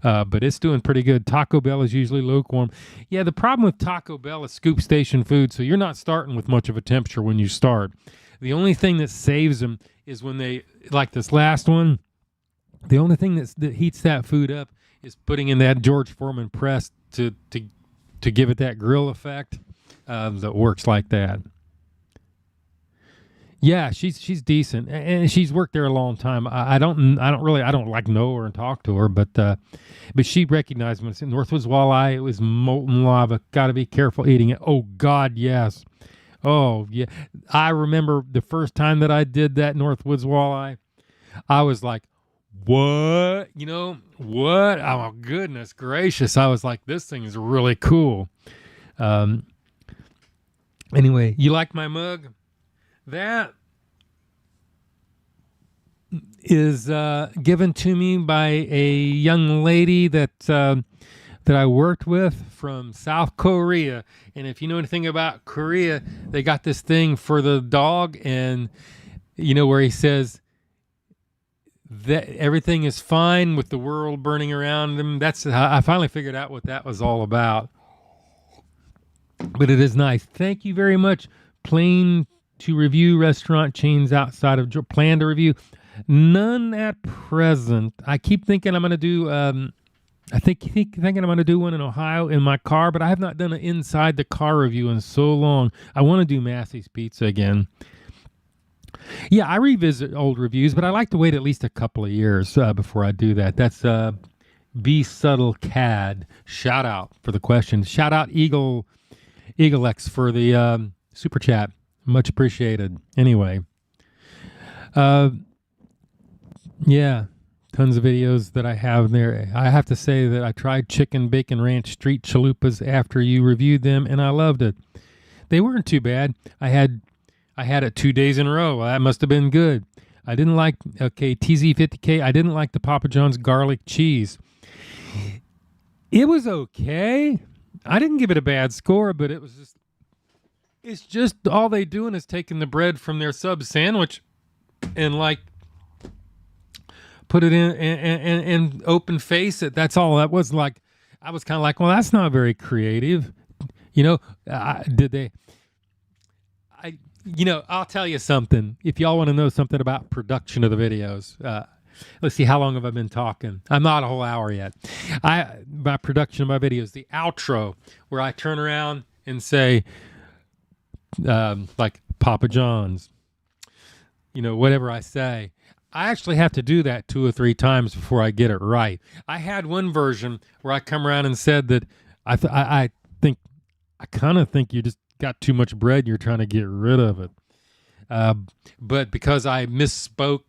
But it's doing pretty good. Taco Bell is usually lukewarm. Yeah, the problem with Taco Bell is scoop station food, so you're not starting with much of a temperature when you start. The only thing that saves them is when they, like this last one, the only thing that heats that food up is putting in that George Foreman press to give it that grill effect that works like that. Yeah, she's decent, and she's worked there a long time. I don't know her and talk to her, but she recognized when it's in Northwoods walleye. It was molten lava. Got to be careful eating it. Oh God, yes. Oh yeah, I remember the first time that I did that Northwoods walleye. I was like, what? What? Oh goodness gracious! I was like, this thing is really cool. Anyway, you like my mug? That is given to me by a young lady that I worked with from South Korea. And if you know anything about Korea, they got this thing for the dog, and where he says that everything is fine with the world burning around him. That's how I finally figured out what that was all about. But it is nice. Thank you very much. Plan to review restaurant chains outside of plan to review. None at present. I keep thinking I'm going to do. Thinking I'm going to do one in Ohio in my car, but I have not done an inside the car review in so long. I want to do Massey's Pizza again. Yeah, I revisit old reviews, but I like to wait at least a couple of years before I do that. That's Be Subtle Cad. Shout out for the question. Shout out EagleX for the super chat. Much appreciated. Anyway. Yeah. tons of videos that I have there. I have to say that I tried Chicken Bacon Ranch Street Chalupas after you reviewed them, and I loved it. They weren't too bad. I had it 2 days in a row. Well, that must have been good. I didn't like, TZ50K. I didn't like the Papa John's garlic cheese. It was okay. I didn't give it a bad score, but it's just all they doing is taking the bread from their sub sandwich and like put it in and open face it. That's all that was. Like, I was kind of like, well, that's not very creative. I'll tell you something. If y'all want to know something about production of the videos, let's see, how long have I been talking? I'm not a whole hour yet. My production of my videos, the outro, where I turn around and say, like Papa John's, whatever I say. I actually have to do that 2 or 3 times before I get it right. I had one version where I come around and said that I kind of think you just got too much bread and you're trying to get rid of it. But because I misspoke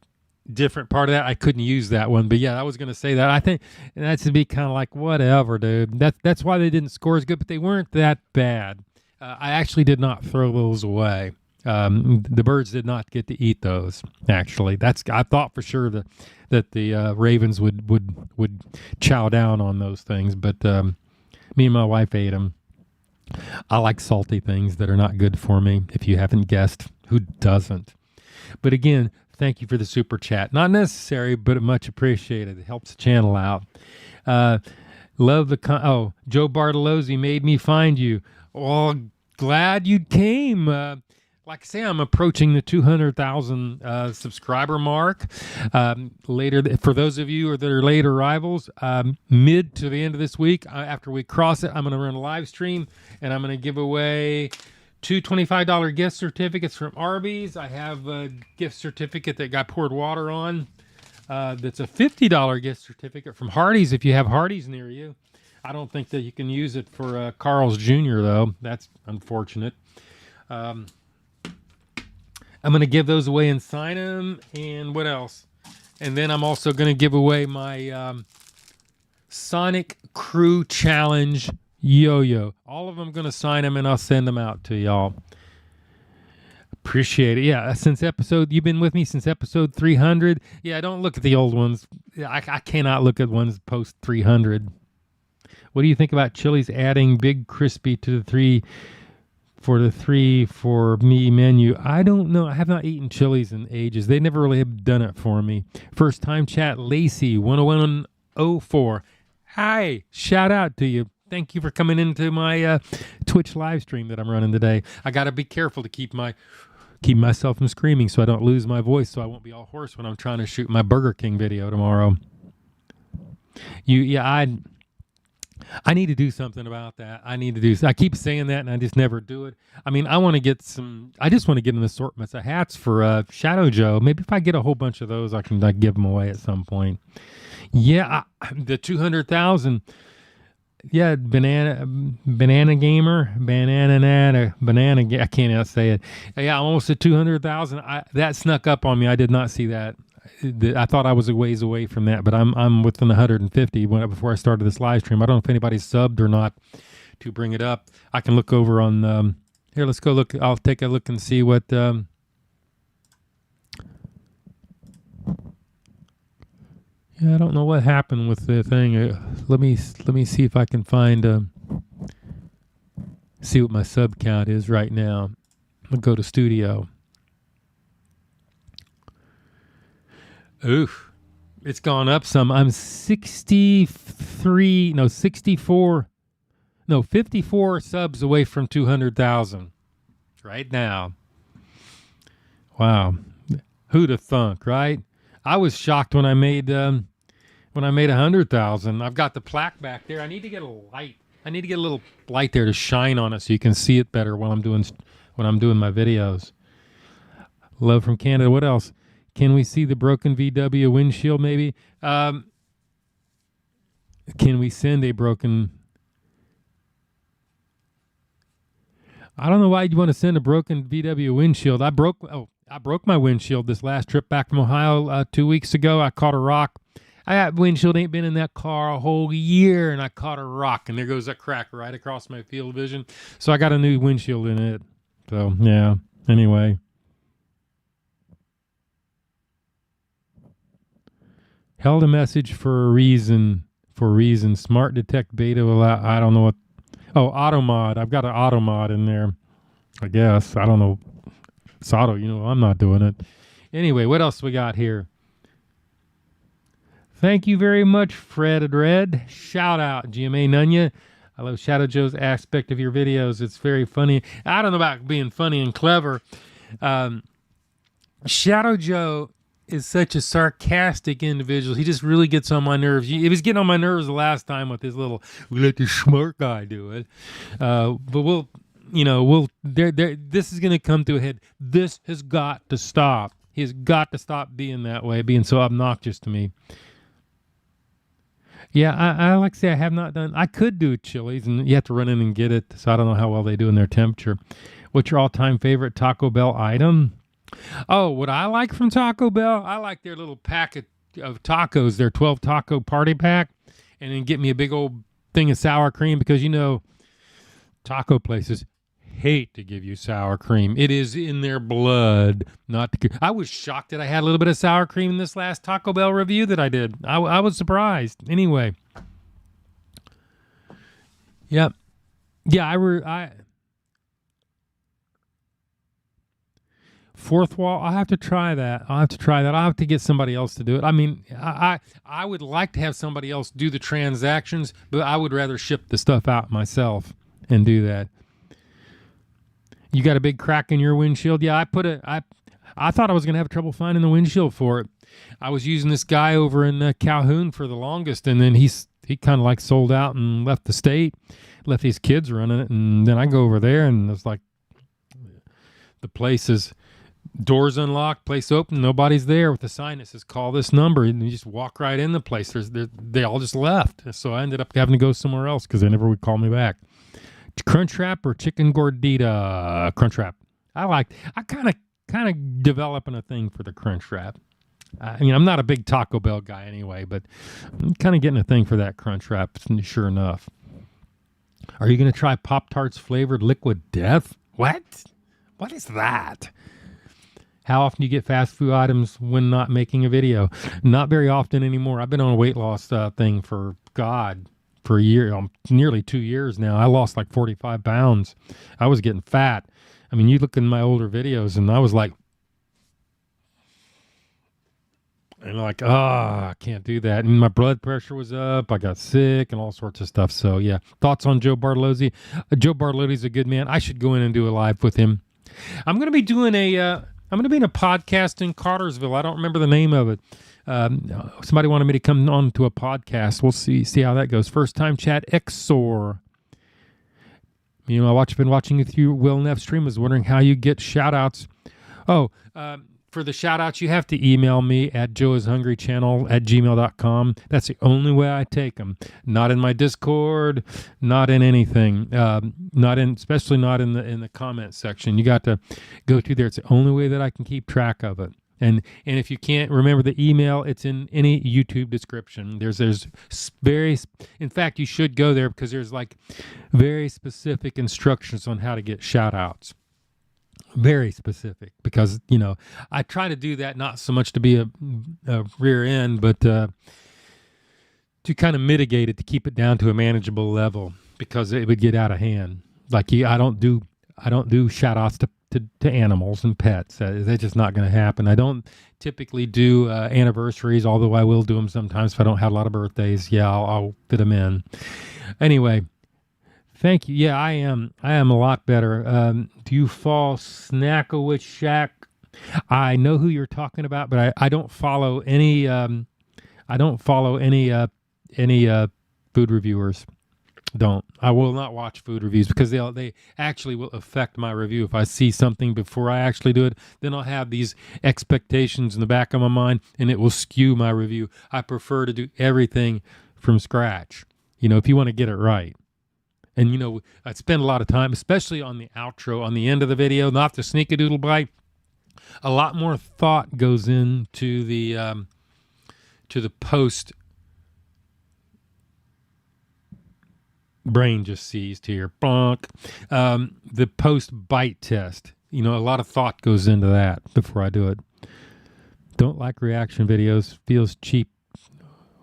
different part of that, I couldn't use that one. But yeah, I was going to say that. I think that's to be kind of like, whatever, dude. That's why they didn't score as good, but they weren't that bad. I actually did not throw those away. The birds did not get to eat those. Actually, I thought for sure that the ravens would chow down on those things, but me and my wife ate them. I like salty things that are not good for me. If you haven't guessed, who doesn't? But again, thank you for the super chat. Not necessary, but much appreciated. It helps the channel out. Love the Joe Bartolozzi made me find you. Oh, glad you came. Like I say, I'm approaching the 200,000 subscriber mark. Later, for those of you that are late arrivals, mid to the end of this week, after we cross it, I'm going to run a live stream, and I'm going to give away 2 $25 gift certificates from Arby's. I have a gift certificate that got poured water on. That's a $50 gift certificate from Hardee's if you have Hardee's near you. I don't think that you can use it for Carl's Jr., though. That's unfortunate. I'm going to give those away and sign them. And what else? And then I'm also going to give away my Sonic Crew Challenge yo-yo. All of them going to sign them, and I'll send them out to y'all. Appreciate it. Yeah, you've been with me since episode 300. Yeah, don't look at the old ones. I cannot look at ones post 300. What do you think about Chili's adding Big Crispy to the 3 for me menu? I don't know. I have not eaten Chili's in ages. They never really have done it for me. First time chat, Lacey 10104. Hi, shout out to you. Thank you for coming into my Twitch live stream that I'm running today. I got to be careful to keep myself from screaming so I don't lose my voice, so I won't be all hoarse when I'm trying to shoot my Burger King video tomorrow. I need to do something about that. I keep saying that, and I just never do it. I mean, I just want to get an assortment of hats for Shadow Joe. Maybe if I get a whole bunch of those, I can give them away at some point. Yeah, the 200,000. Yeah, banana gamer, I can't say it. Yeah, almost at 200,000. That snuck up on me. I did not see that. I thought I was a ways away from that, but I'm within 150 before I started this live stream. I don't know if anybody's subbed or not to bring it up. I can look over on here. Let's go look. I'll take a look and see what. Yeah, I don't know what happened with the thing. Let me see if I can find see what my sub count is right now. I'll go to studio. Oof, it's gone up some. I'm 54 subs away from 200,000 right now. Wow, who'd have thunk, right? I was shocked when I made 100,000. I've got the plaque back there. I need to get a light. I need to get a little light there to shine on it so you can see it better when I'm doing my videos. Love from Canada. What else? Can we see the broken VW windshield? Maybe. Can we send a broken? I don't know why you'd want to send a broken VW windshield. I broke my windshield this last trip back from Ohio 2 weeks ago. I caught a rock. That windshield ain't been in that car a whole year, and I caught a rock, and there goes that crack right across my field of vision. So I got a new windshield in it. So, yeah. Anyway. Held a message for a reason. Smart Detect Beta will allow, I don't know what. Oh, auto mod. I've got an auto mod in there. I guess. I don't know. It's auto. I'm not doing it. Anyway, what else we got here? Thank you very much, Fred Red. Shout out, GMA Nunya. I love Shadow Joe's aspect of your videos. It's very funny. I don't know about being funny and clever. Shadow Joe is such a sarcastic individual. He just really gets on my nerves. He was getting on my nerves the last time with his little, we let the smart guy do it. But this is going to come to a head. This has got to stop. He has got to stop being that way, being so obnoxious to me. Yeah, I like to say I have not done. I could do Chili's, and you have to run in and get it. So I don't know how well they do in their temperature. What's your all-time favorite Taco Bell item? Oh, what I like from Taco Bell? I like their little packet of tacos, their 12 taco party pack, and then get me a big old thing of sour cream because taco places hate to give you sour cream. It is in their blood not to. I was shocked that I had a little bit of sour cream in this last Taco Bell review that I did. I was surprised. Anyway. Yep. Yeah, Fourth wall, I'll have to try that. I'll have to get somebody else to do it. I mean, I would like to have somebody else do the transactions, but I would rather ship the stuff out myself and do that. You got a big crack in your windshield? Yeah, I thought I was going to have trouble finding the windshield for it. I was using this guy over in Calhoun for the longest, and then he kind of like sold out and left the state, left these kids running it, and then I go over there, and it's like the place is doors unlocked, place open, nobody's there with a sign that says call this number, and you just walk right in the place. They all just left, so I ended up having to go somewhere else because they never would call me back. Crunchwrap or chicken gordita? Crunchwrap. I kind of developing a thing for the Crunchwrap. I'm not a big Taco Bell guy anyway, but I'm kind of getting a thing for that Crunchwrap, sure enough. Are you going to try Pop-Tarts flavored liquid death? What? What is that? How often do you get fast food items when not making a video? Not very often anymore. I've been on a weight loss thing for a year, nearly 2 years now. I lost like 45 pounds. I was getting fat. I mean, you look in my older videos and I was like, I can't do that. And my blood pressure was up. I got sick and all sorts of stuff. So yeah, thoughts on Joe Bartolozzi? Joe Bartolozzi's a good man. I should go in and do a live with him. I'm going to be doing I'm going to be in a podcast in Cartersville. I don't remember the name of it. Somebody wanted me to come on to a podcast. We'll see how that goes. First time chat, Exor. Been watching you through Will Neff stream. Was wondering how you get shout outs. For the shout outs, you have to email me at joeishungrychannel@gmail.com. That's the only way I take them. Not in my Discord, not in anything. Especially not in the comment section. You got to go through there. It's the only way that I can keep track of it. And if you can't remember the email, it's in any YouTube description. There's very, in fact, you should go there because there's like very specific instructions on how to get shout outs. Very specific because, I try to do that not so much to be a rear end, but to kind of mitigate it, to keep it down to a manageable level because it would get out of hand. Like I don't do shout outs to animals and pets. That's just not going to happen. I don't typically do anniversaries, although I will do them sometimes if I don't have a lot of birthdays. Yeah, I'll fit them in. Anyway, thank you. Yeah, I am a lot better. Do you follow Snackowitz Shack? I know who you're talking about, but I don't follow any. I don't follow any food reviewers. I will not watch food reviews because they actually will affect my review. If I see something before I actually do it, then I'll have these expectations in the back of my mind and it will skew my review. I prefer to do everything from scratch, if you want to get it right. And, I spend a lot of time, especially on the outro, on the end of the video, not the sneak-a-doodle bite. A lot more thought goes into the post brain just seized here. Bonk. The post-bite test. You know, a lot of thought goes into that before I do it. Don't like reaction videos. Feels cheap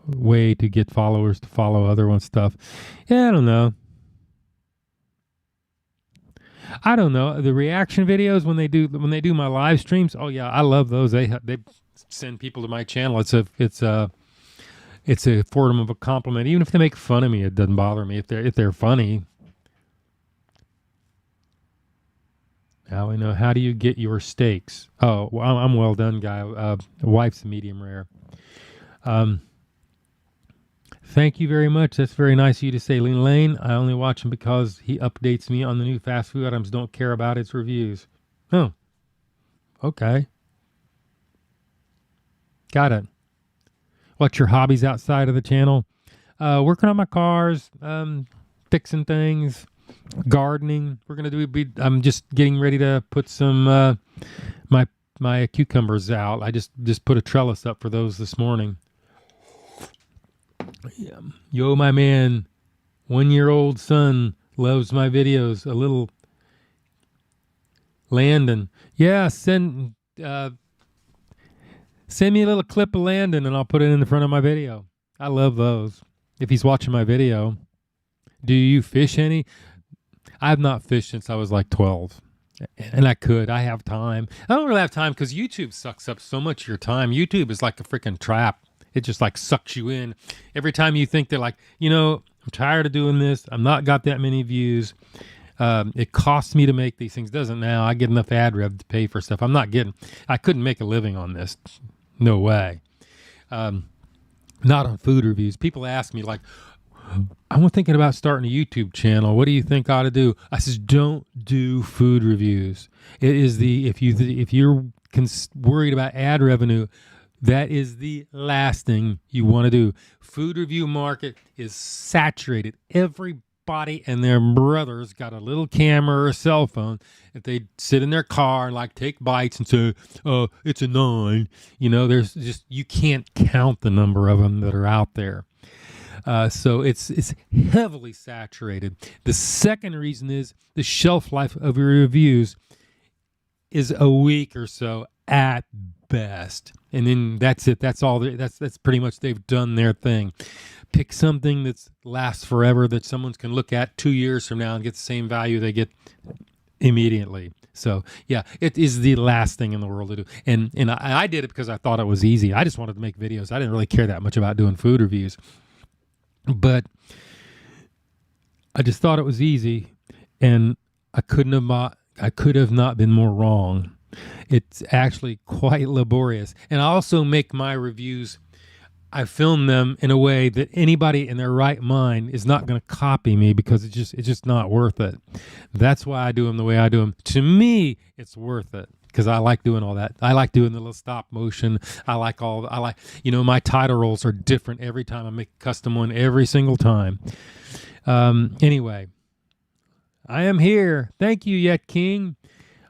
way to get followers to follow other ones' stuff. Yeah, I don't know. The reaction videos when they do my live streams. Oh yeah, I love those. They send people to my channel. It's a form of a compliment. Even if they make fun of me, it doesn't bother me if they're funny. Now we know. How do you get your steaks? Oh, well, I'm well done, guy. Wife's medium rare. Thank you very much. That's very nice of you to say, Lean Lane. I only watch him because he updates me on the new fast food items. Don't care about its reviews. Oh, okay. Got it. What's your hobbies outside of the channel? Working on my cars, fixing things, gardening. I'm just getting ready to put some my cucumbers out. I just put a trellis up for those this morning. Yeah. Yo, my man, 1-year-old son loves my videos. A little Landon. Yeah, send me a little clip of Landon and I'll put it in the front of my video. I love those. If he's watching my video. Do you fish any? I have not fished since I was like 12. And I have time. I don't really have time because YouTube sucks up so much of your time. YouTube is like a freaking trap. It just like sucks you in. Every time you think they're like, I'm tired of doing this. I'm not got that many views. It costs me to make these things. Doesn't now. I get enough ad rev to pay for stuff. I couldn't make a living on this. No way. Not on food reviews. People ask me like, I'm thinking about starting a YouTube channel. What do you think I ought to do? I says, don't do food reviews. It is if you're worried about ad revenue, that is the last thing you want to do. Food review market is saturated. Everybody and their brothers got a little camera or a cell phone. If they sit in their car and like take bites and say, it's a 9, there's just, you can't count the number of them that are out there. So it's heavily saturated. The second reason is the shelf life of your reviews is a week or so at best, and then that's it. That's all. That's pretty much they've done their thing. Pick something that lasts forever, that someone can look at 2 years from now and get the same value they get immediately. So yeah, it is the last thing in the world to do. And I did it because I thought it was easy. I just wanted to make videos. I didn't really care that much about doing food reviews, but I just thought it was easy, and I could have not been more wrong. It's actually quite laborious. And I also make my reviews, I film them in a way that anybody in their right mind is not going to copy me, because it's just not worth it. That's why I do them the way I do them. To me, it's worth it because I like doing all that. I like doing the little stop motion. I like my title rolls are different every time. I make a custom one every single time. Anyway, I am here. Thank you, Yet King.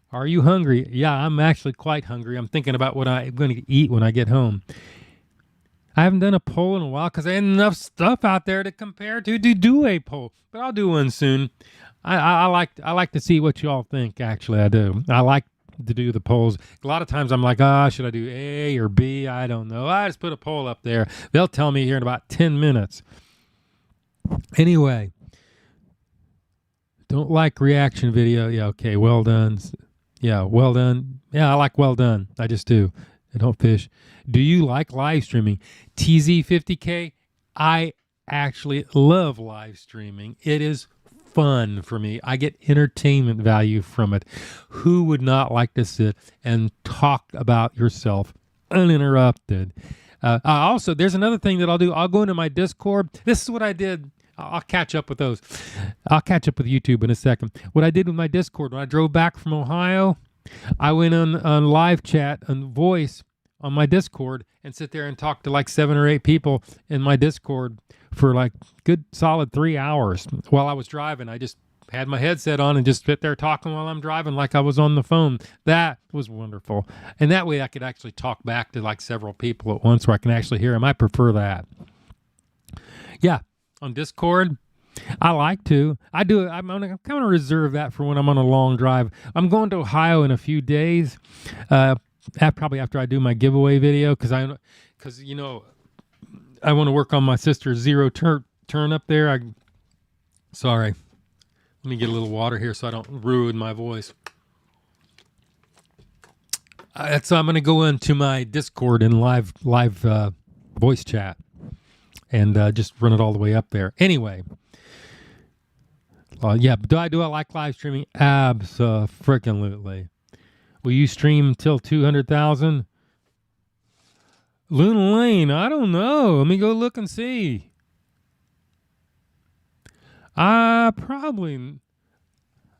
Are you hungry? Yeah, I'm actually quite hungry. I'm thinking about what I'm going to eat when I get home. I haven't done a poll in a while because I had enough stuff out there to compare to do a poll. But I'll do one soon. I like to see what you all think. Actually, I do. I like to do the polls. A lot of times I'm like, should I do A or B? I don't know. I just put a poll up there. They'll tell me here in about 10 minutes. Anyway, don't like reaction video. Yeah, okay, well done. Yeah, well done. Yeah, I like well done. I just do. I don't fish. Do you like live streaming? TZ50K, I actually love live streaming. It is fun for me. I get entertainment value from it. Who would not like to sit and talk about yourself uninterrupted? Also, there's another thing that I'll do. I'll go into my Discord. This is what I did. I'll catch up with those. I'll catch up with YouTube in a second. What I did with my Discord, when I drove back from Ohio, I went on live chat and voice on my Discord and sit there and talk to like 7 or 8 people in my Discord for like good solid 3 hours while I was driving. I just had my headset on and just sit there talking while I'm driving like I was on the phone. That was wonderful. And that way I could actually talk back to like several people at once where I can actually hear them. I prefer that. Yeah. On Discord, I like to. I do it. I'm kind of reserve that for when I'm on a long drive. I'm going to Ohio in a few days, probably after I do my giveaway video, because I want to work on my sister's zero turn up there. Sorry. Let me get a little water here so I don't ruin my voice. So I'm going to go into my Discord and live voice chat and just run it all the way up there. Anyway, yeah. Do I like live streaming? Abso-freaking-lutely. Will you stream till 200,000? Luna Lane, I don't know. Let me go look and see. Probably.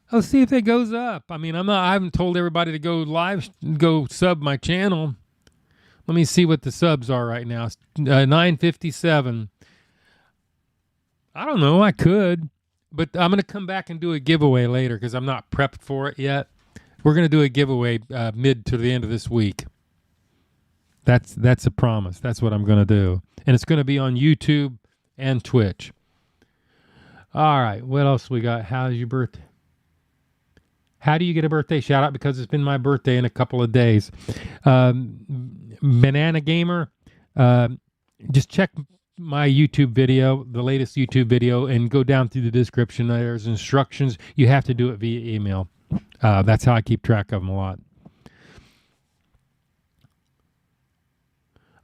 Let's see if it goes up. I mean, I haven't told everybody to go sub my channel. Let me see what the subs are right now. 957. I don't know. I could, but I'm going to come back and do a giveaway later because I'm not prepped for it yet. We're going to do a giveaway mid to the end of this week. That's a promise. That's what I'm going to do. And it's going to be on YouTube and Twitch. All right. What else we got? How's your birthday? How do you get a birthday shout out? Because it's been my birthday in a couple of days. Banana Gamer, just check my YouTube video, the latest YouTube video, and go down through the description. There's instructions. You have to do it via email. That's how I keep track of them a lot.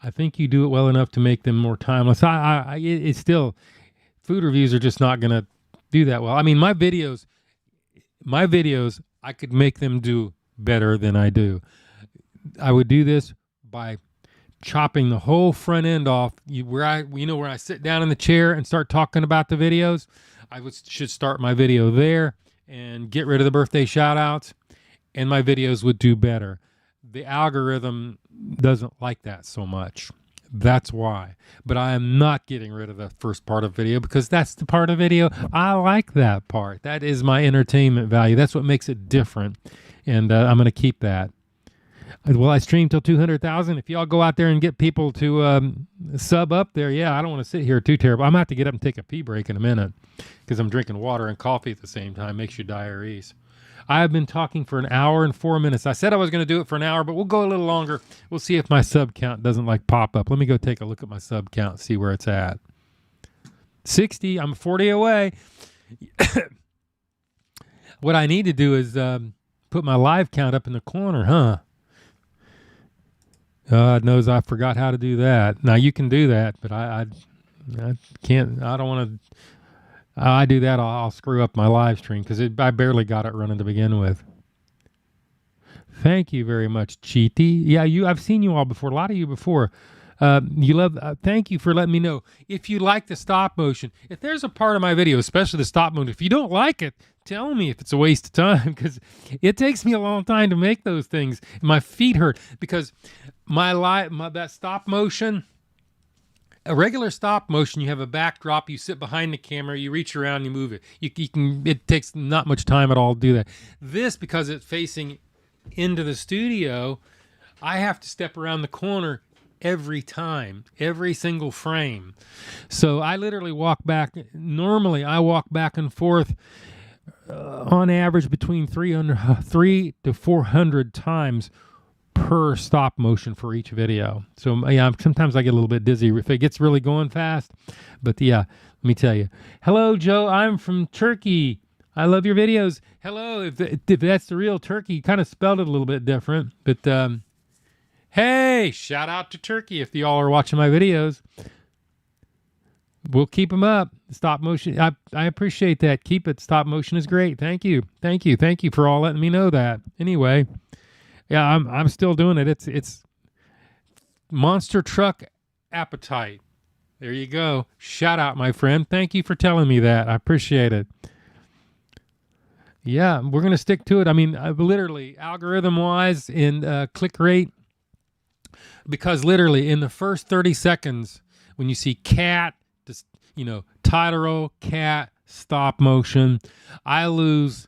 I think you do it well enough to make them more timeless. It's still, food reviews are just not going to do that well. I mean, my videos, I could make them do better than I do. I would do this by chopping the whole front end off. Where I sit down in the chair and start talking about the videos, should start my video there and get rid of the birthday shout outs, and my videos would do better. The algorithm doesn't like that so much. That's why. But I am not getting rid of the first part of video because that's the part of video I like. That part. That is my entertainment value. That's what makes it different. And I'm going to keep that. Will I stream till 200,000? If y'all go out there and get people to sub up there, yeah, I don't want to sit here too terrible. I'm going to have to get up and take a pee break in a minute because I'm drinking water and coffee at the same time. Makes you diarrhea. I have been talking for 1 hour and 4 minutes. I said I was going to do it for an hour, but we'll go a little longer. We'll see if my sub count doesn't pop up. Let me go take a look at my sub count, see where it's at. 60. I'm 40 away. What I need to do is put my live count up in the corner, huh? God knows I forgot how to do that. Now you can do that, but I can't. I don't want to. I do that, I'll screw up my live stream because I barely got it running to begin with. Thank you very much, Cheaty. Yeah, I've seen you all before. A lot of you before. You love. Thank you for letting me know if you like the stop motion. If there's a part of my video, especially the stop motion, if you don't like it, tell me if it's a waste of time because it takes me a long time to make those things. My feet hurt because that stop motion. A regular stop motion, you have a backdrop, you sit behind the camera, you reach around, you move it. It takes not much time at all to do that. This, because it's facing into the studio, I have to step around the corner every time, every single frame. So I literally normally I walk back and forth on average between 300 to 400 times per stop motion for each video. So yeah, sometimes I get a little bit dizzy if it gets really going fast. But yeah, let me tell you. Hello, Joe. I'm from Turkey. I love your videos. Hello. If that's the real Turkey, you kind of spelled it a little bit different. But hey, shout out to Turkey if y'all are watching my videos. We'll keep them up. Stop motion. I appreciate that. Keep it. Stop motion is great. Thank you. Thank you. Thank you for all letting me know that. Anyway. Yeah, I'm still doing it. It's Monster Truck Appetite. There you go. Shout out, my friend. Thank you for telling me that. I appreciate it. Yeah, we're going to stick to it. I mean, literally, algorithm-wise in click rate, because literally in the first 30 seconds, when you see cat, title roll, cat, stop motion, I lose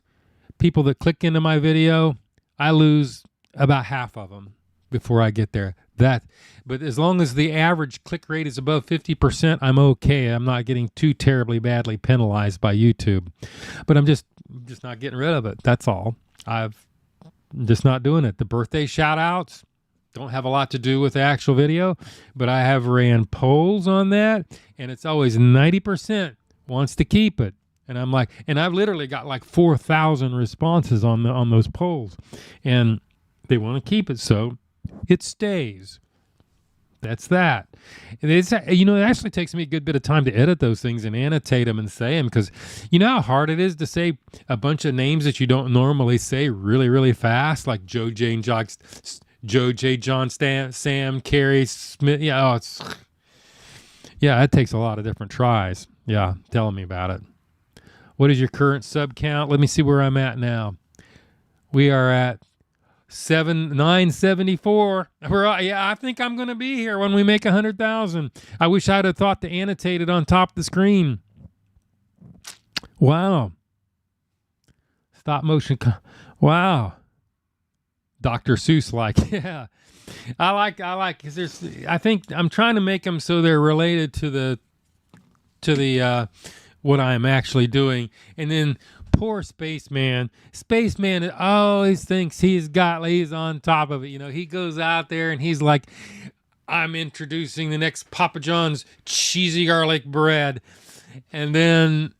people that click into my video. I lose about half of them before I get there. That, but as long as the average click rate is above 50%, I'm okay. I'm not getting too terribly badly penalized by YouTube. But I'm just not getting rid of it. That's all. I'm just not doing it. The birthday shout outs don't have a lot to do with the actual video, but I have ran polls on that, and it's always 90% wants to keep it. And I'm like, and I've literally got like 4,000 responses on those polls, and they want to keep it, so it stays. That's that. And it's, it actually takes me a good bit of time to edit those things and annotate them and say them, because you know how hard it is to say a bunch of names that you don't normally say really, really fast, like Joe, Jane, Joe, J, John, Stan, Sam, Carrie, Smith. Yeah, it takes a lot of different tries. Yeah, telling me about it. What is your current sub count? Let me see where I'm at now. We are at 974. I think I'm going to be here when we make 100,000. I wish I'd have thought to annotate it on top of the screen. Wow. Stop motion. Wow. Dr. Seuss like. Yeah. I like cuz I think I'm trying to make them so they're related to the what I'm actually doing. And then poor Spaceman always thinks he's on top of it. You know, he goes out there and he's like, I'm introducing the next Papa John's cheesy garlic bread. And then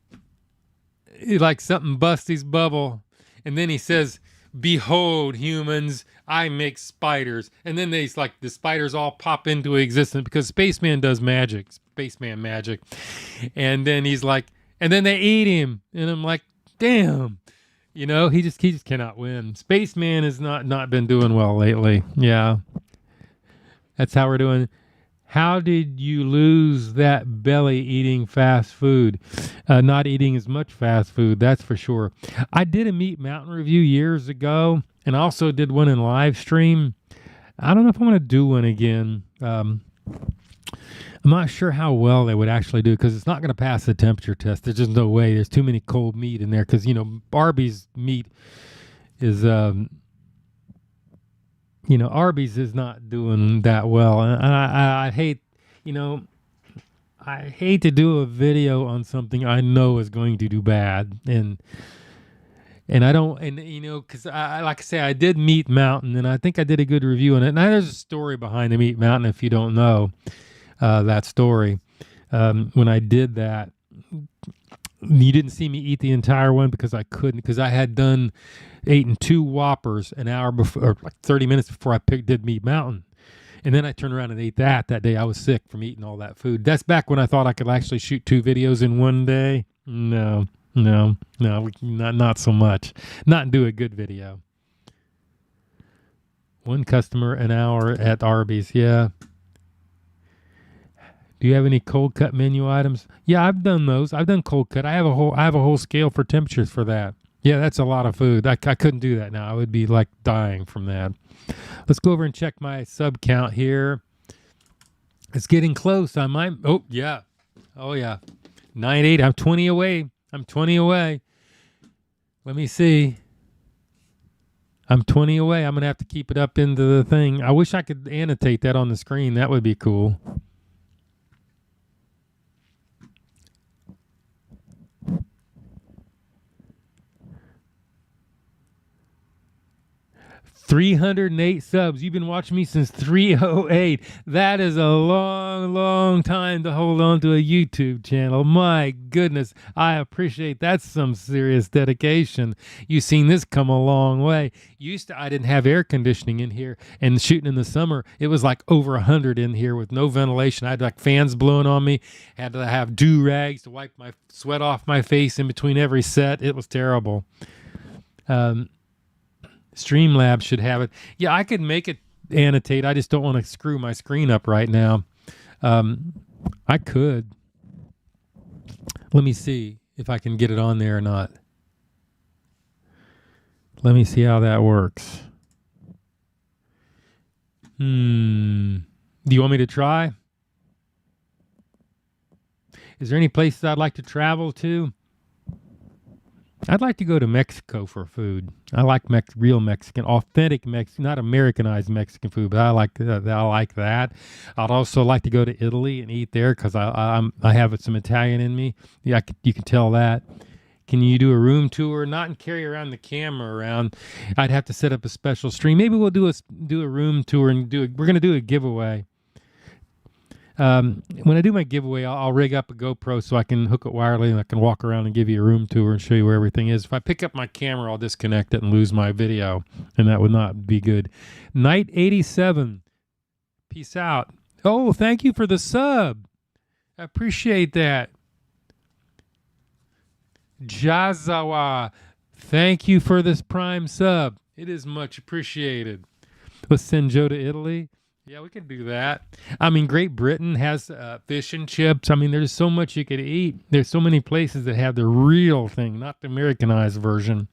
he like something busts his bubble. And then he says, behold, humans, I make spiders. And then the spiders all pop into existence because Spaceman does magic, Spaceman magic. And then he's like, and then they eat him. And I'm like, damn, he just cannot win. Spaceman has not been doing well lately. Yeah, that's how we're doing. How did you lose that belly eating fast food? Not eating as much fast food, that's for sure. I did a Meat Mountain review years ago, and also did one in live stream. I don't know if I want to do one again. I'm not sure how well they would actually do, because it's not going to pass the temperature test. There's just no way. There's too many cold meat in there, because Arby's meat is Arby's is not doing that well. And I hate, I hate to do a video on something I know is going to do bad. And I don't, because like I say, I did Meat Mountain, and I think I did a good review on it. And there's a story behind the Meat Mountain if you don't know that story. When I did that, you didn't see me eat the entire one because I couldn't, because I had eaten 2 Whoppers an hour before, or like 30 minutes before I did Meat Mountain. And then I turned around and ate that day. I was sick from eating all that food. That's back when I thought I could actually shoot 2 videos in one day. No, not so much. Not do a good video. 1 customer an hour at Arby's. Yeah. Do you have any cold cut menu items? Yeah, I've done those. I've done cold cut. I have a whole scale for temperatures for that. Yeah, that's a lot of food. I couldn't do that now. I would be like dying from that. Let's go over and check my sub count here. It's getting close. I might. Oh yeah. 980. I'm 20 away. Let me see. I'm 20 away. I'm gonna have to keep it up into the thing. I wish I could annotate that on the screen. That would be cool. 308 subs. You've been watching me since 308. That is a long, long time to hold on to a YouTube channel. My goodness, I appreciate that's some serious dedication. You've seen this come a long way. I didn't have air conditioning in here, and shooting in the summer, it was like over 100 in here with no ventilation. I had like fans blowing on me. Had to have do-rags to wipe my sweat off my face in between every set. It was terrible. Streamlabs should have it. Yeah, I could make it annotate. I just don't want to screw my screen up right now. I could. Let me see if I can get it on there or not. Let me see how that works. Do you want me to try? Is there any places I'd like to travel to? I'd like to go to Mexico for food. I like real Mexican, authentic Mexican, not Americanized Mexican food, but I like that. I like that. I'd also like to go to Italy and eat there because I have some Italian in me. Yeah, you can tell that. Can you do a room tour? Not and carry around the camera around. I'd have to set up a special stream. Maybe we'll do a room tour and we're gonna do a giveaway. When I do my giveaway, I'll rig up a GoPro so I can hook it wirelessly and I can walk around and give you a room tour and show you where everything is. If I pick up my camera, I'll disconnect it and lose my video, and that would not be good. Night 87, peace out. Oh, thank you for the sub. I appreciate that. Jazawa, thank you for this Prime sub. It is much appreciated. Let's send Joe to Italy. Yeah, we can do that. I mean, Great Britain has fish and chips. I mean, there's so much you could eat. There's so many places that have the real thing, not the Americanized version.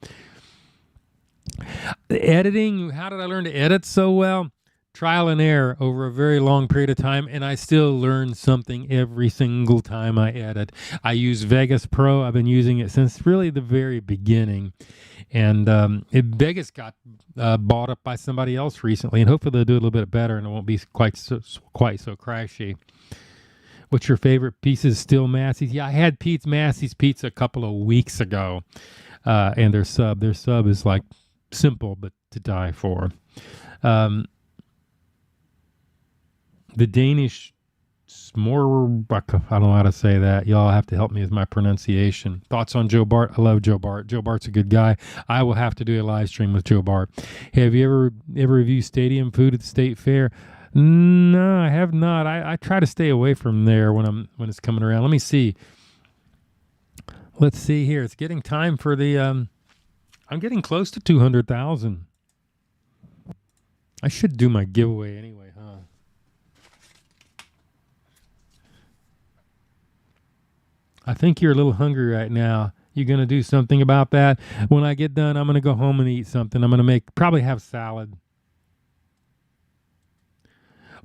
The editing, how did I learn to edit so well? Trial and error over a very long period of time, and I still learn something every single time I edit. I use Vegas Pro. I've been using it since really the very beginning. And Vegas got bought up by somebody else recently, and hopefully they'll do a little bit better, and it won't be quite so crashy. What's your favorite pieces? Still Massey's? Yeah, I had Massey's Pizza a couple of weeks ago, and their sub is like simple but to die for. The Danish Smorbuck, I don't know how to say that. Y'all have to help me with my pronunciation. Thoughts on Joe Bart? I love Joe Bart. Joe Bart's a good guy. I will have to do a live stream with Joe Bart. Have you ever reviewed stadium food at the state fair? No, I have not. I try to stay away from there when it's coming around. Let me see. Let's see here. It's getting time for the I'm getting close to 200,000. I should do my giveaway anyway, huh? I think you're a little hungry right now. You're going to do something about that? When I get done, I'm going to go home and eat something. I'm going to probably have salad.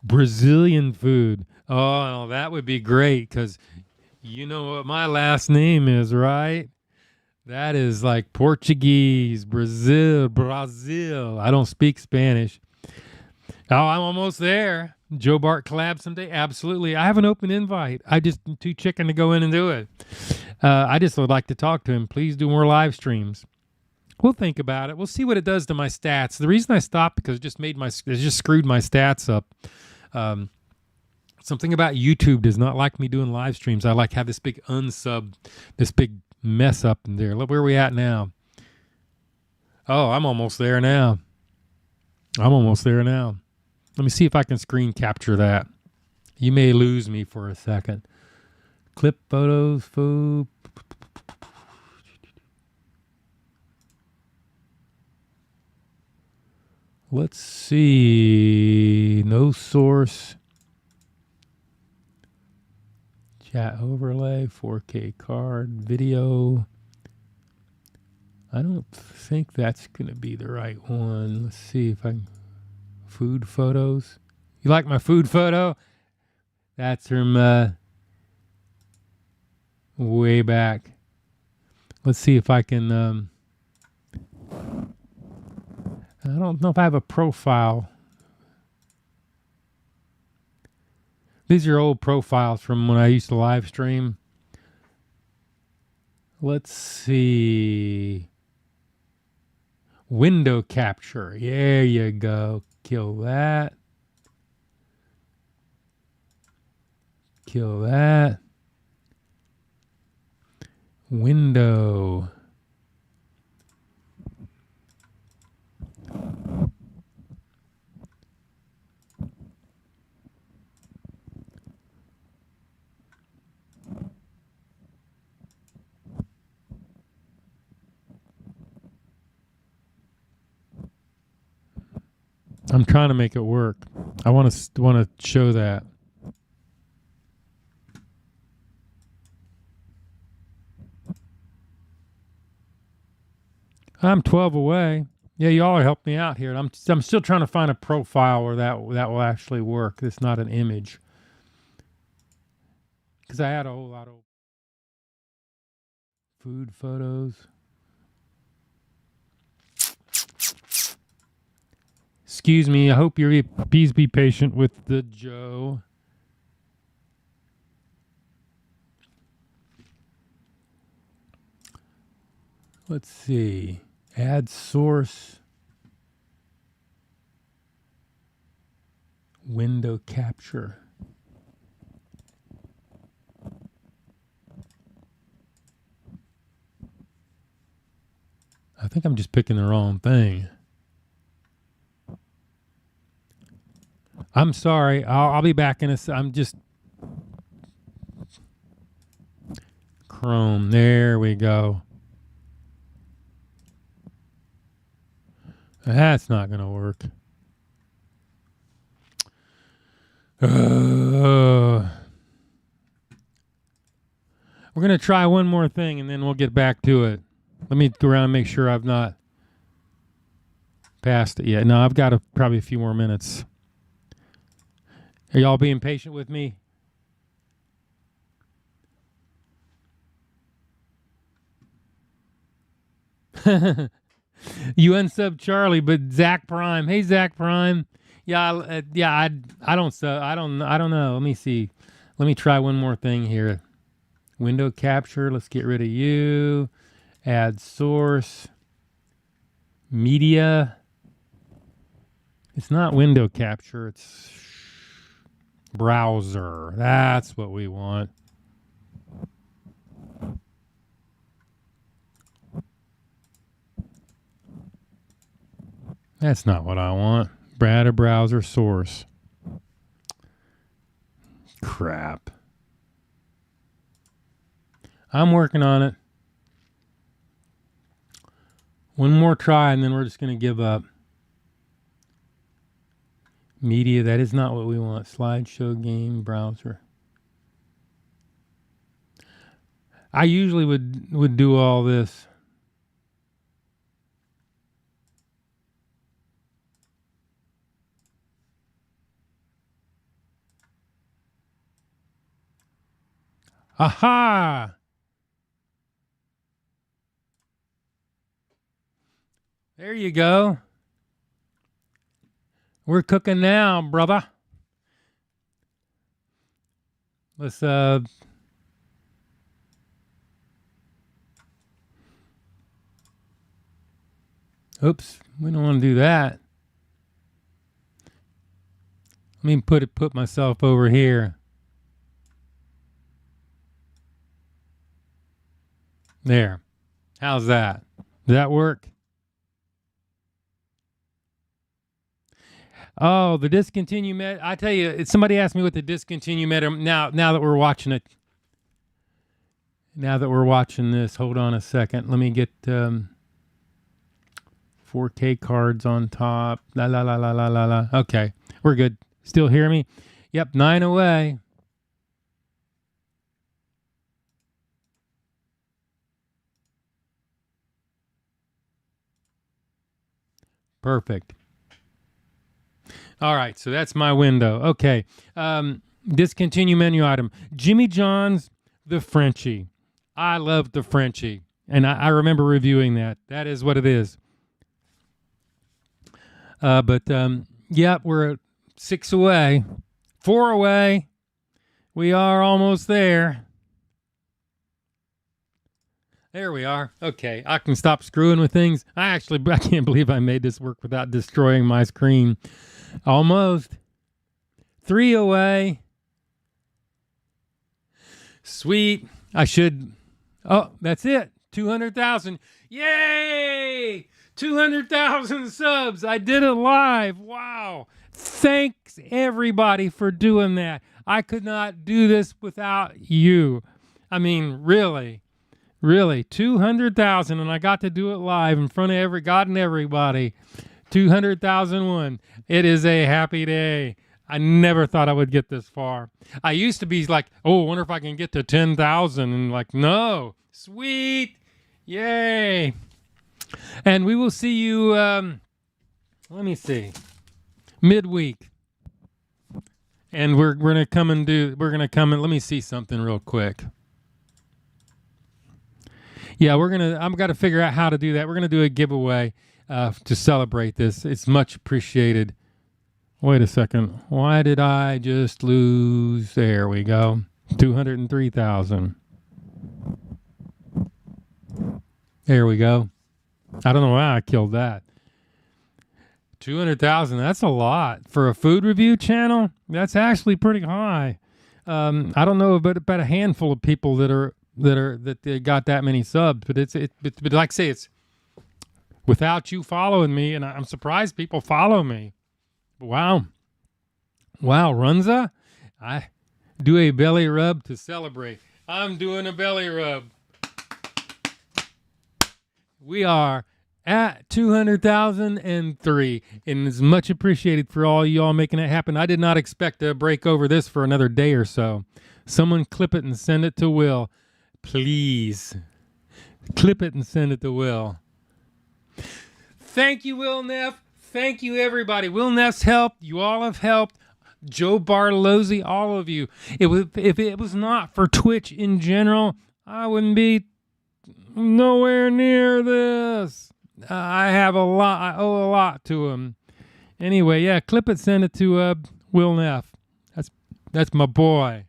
Brazilian food. Oh, that would be great because you know what my last name is, right? That is like Portuguese, Brazil. I don't speak Spanish. Oh, I'm almost there. Joe Bart collab someday? Absolutely. I have an open invite. I just am too chicken to go in and do it. I just would like to talk to him. Please do more live streams. We'll think about it. We'll see what it does to my stats. The reason I stopped because it just screwed my stats up. Something about YouTube does not like me doing live streams. I like have this big this big mess up in there. Look where are we at now. Oh, I'm almost there now. Let me see if I can screen capture that. You may lose me for a second. Clip photos, food. Let's see. No source. Chat overlay, 4K card, video. I don't think that's going to be the right one. Let's see if I can. Food photos. You like my food photo? That's from way back. Let's see if I can. I don't know if I have a profile. These are old profiles from when I used to live stream. Let's see. Window capture. There you go. Kill that. Kill that. Window. I'm trying to make it work. I want to show that. I'm 12 away. Yeah, y'all are helping me out here. I'm still trying to find a profile where that will actually work. It's not an image. Because I had a whole lot of food photos. excuse me. I hope you're please be patient with the Joe. Let's see. Add source. Window capture. I think I'm just picking the wrong thing. I'm sorry. I'll be back in a. I'm just Chrome. There we go. That's not going to work. We're going to try one more thing and then we'll get back to it. Let me go around and make sure I've not passed it yet. No, I've got probably a few more minutes. Are y'all being patient with me? You unsub Charlie, but Zach Prime. Hey, Zach Prime. Yeah, I don't know. Let me see. Let me try one more thing here. Window capture. Let's get rid of you. Add source. Media. It's not window capture. It's browser. That's what we want. That's not what I want. Add a browser source. Crap. I'm working on it. One more try and then we're just going to give up. Media, that is not what we want. Slideshow, game, browser. I usually would do all this. Aha! There you go. We're cooking now, brother. Let's oops, we don't want to do that. Let me put myself over here. There. How's that? Does that work? Oh, the discontinue meta. I tell you, somebody asked me what the discontinue meta. Now that we're watching it. Now that we're watching this, hold on a second. Let me get 4K cards on top. La la la la la la la. Okay, we're good. Still hear me? Yep, 9 away. Perfect. All right, so that's my window. Okay, discontinue menu item. Jimmy John's The Frenchie. I love The Frenchie, and I remember reviewing that. That is what it is. Yeah, we're 6 away. 4 away. We are almost there. There we are. Okay, I can stop screwing with things. I can't believe I made this work without destroying my screen. Almost. 3 away. Sweet. Oh, that's it. 200,000. Yay! 200,000 subs. I did it live. Wow. Thanks everybody for doing that. I could not do this without you. I mean, really, 200,000, and I got to do it live in front of God and everybody. 200,001. It is a happy day. I never thought I would get this far. I used to be like, oh, I wonder if I can get to 10,000. And like, no. Sweet. Yay. And we will see you, let me see, midweek. And we're going to come and let me see something real quick. Yeah, I've got to figure out how to do that. We're going to do a giveaway. to celebrate this. It's much appreciated. Wait a second. Why did I just lose? There we go. 203,000. There we go. I don't know why I killed that. 200,000. That's a lot for a food review channel. That's actually pretty high. I don't know about a handful of people that they got that many subs, but but like I say, it's without you following me, and I'm surprised people follow me. Wow, Runza, I do a belly rub to celebrate. I'm doing a belly rub. We are at 200,003, and it's much appreciated for all y'all making it happen. I did not expect to break over this for another day or so. Someone clip it and send it to Will. Please. Clip it and send it to Will. Thank you, Will Neff. Thank you, everybody. Will Neff's helped. You all have helped. Joe Bartolozzi, all of you. If it was not for Twitch in general, I wouldn't be nowhere near this. I owe a lot to him. Anyway, yeah, clip it, send it to Will Neff. That's my boy.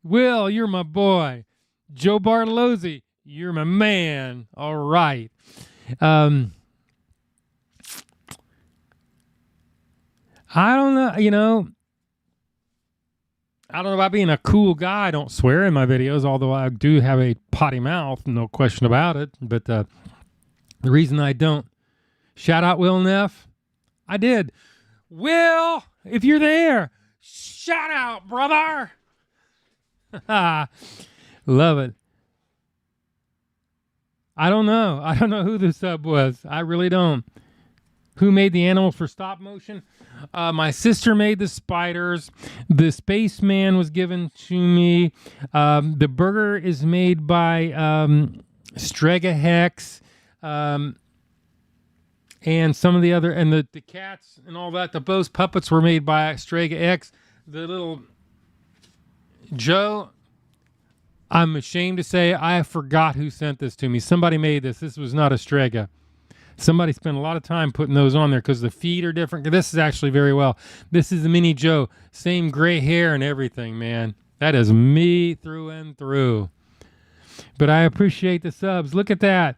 Will, you're my boy. Joe Bartolozzi, you're my man. All right. I don't know, I don't know about being a cool guy. I don't swear in my videos, although I do have a potty mouth, no question about it. But the reason I don't shout out Will Neff, I did. Will, if you're there, shout out, brother. Love it. I don't know who the sub was. I really don't. Who made the animals for stop motion? My sister made the spiders. The spaceman was given to me. The burger is made by Strega Hex. And some of the other, and the cats and all that, the Bose puppets were made by Strega X. The little Joe, I'm ashamed to say I forgot who sent this to me. Somebody made this. This was not a Strega. Somebody spent a lot of time putting those on there because the feet are different. This is actually very well. This is the Mini Joe. Same gray hair and everything, man. That is me through and through. But I appreciate the subs. Look at that.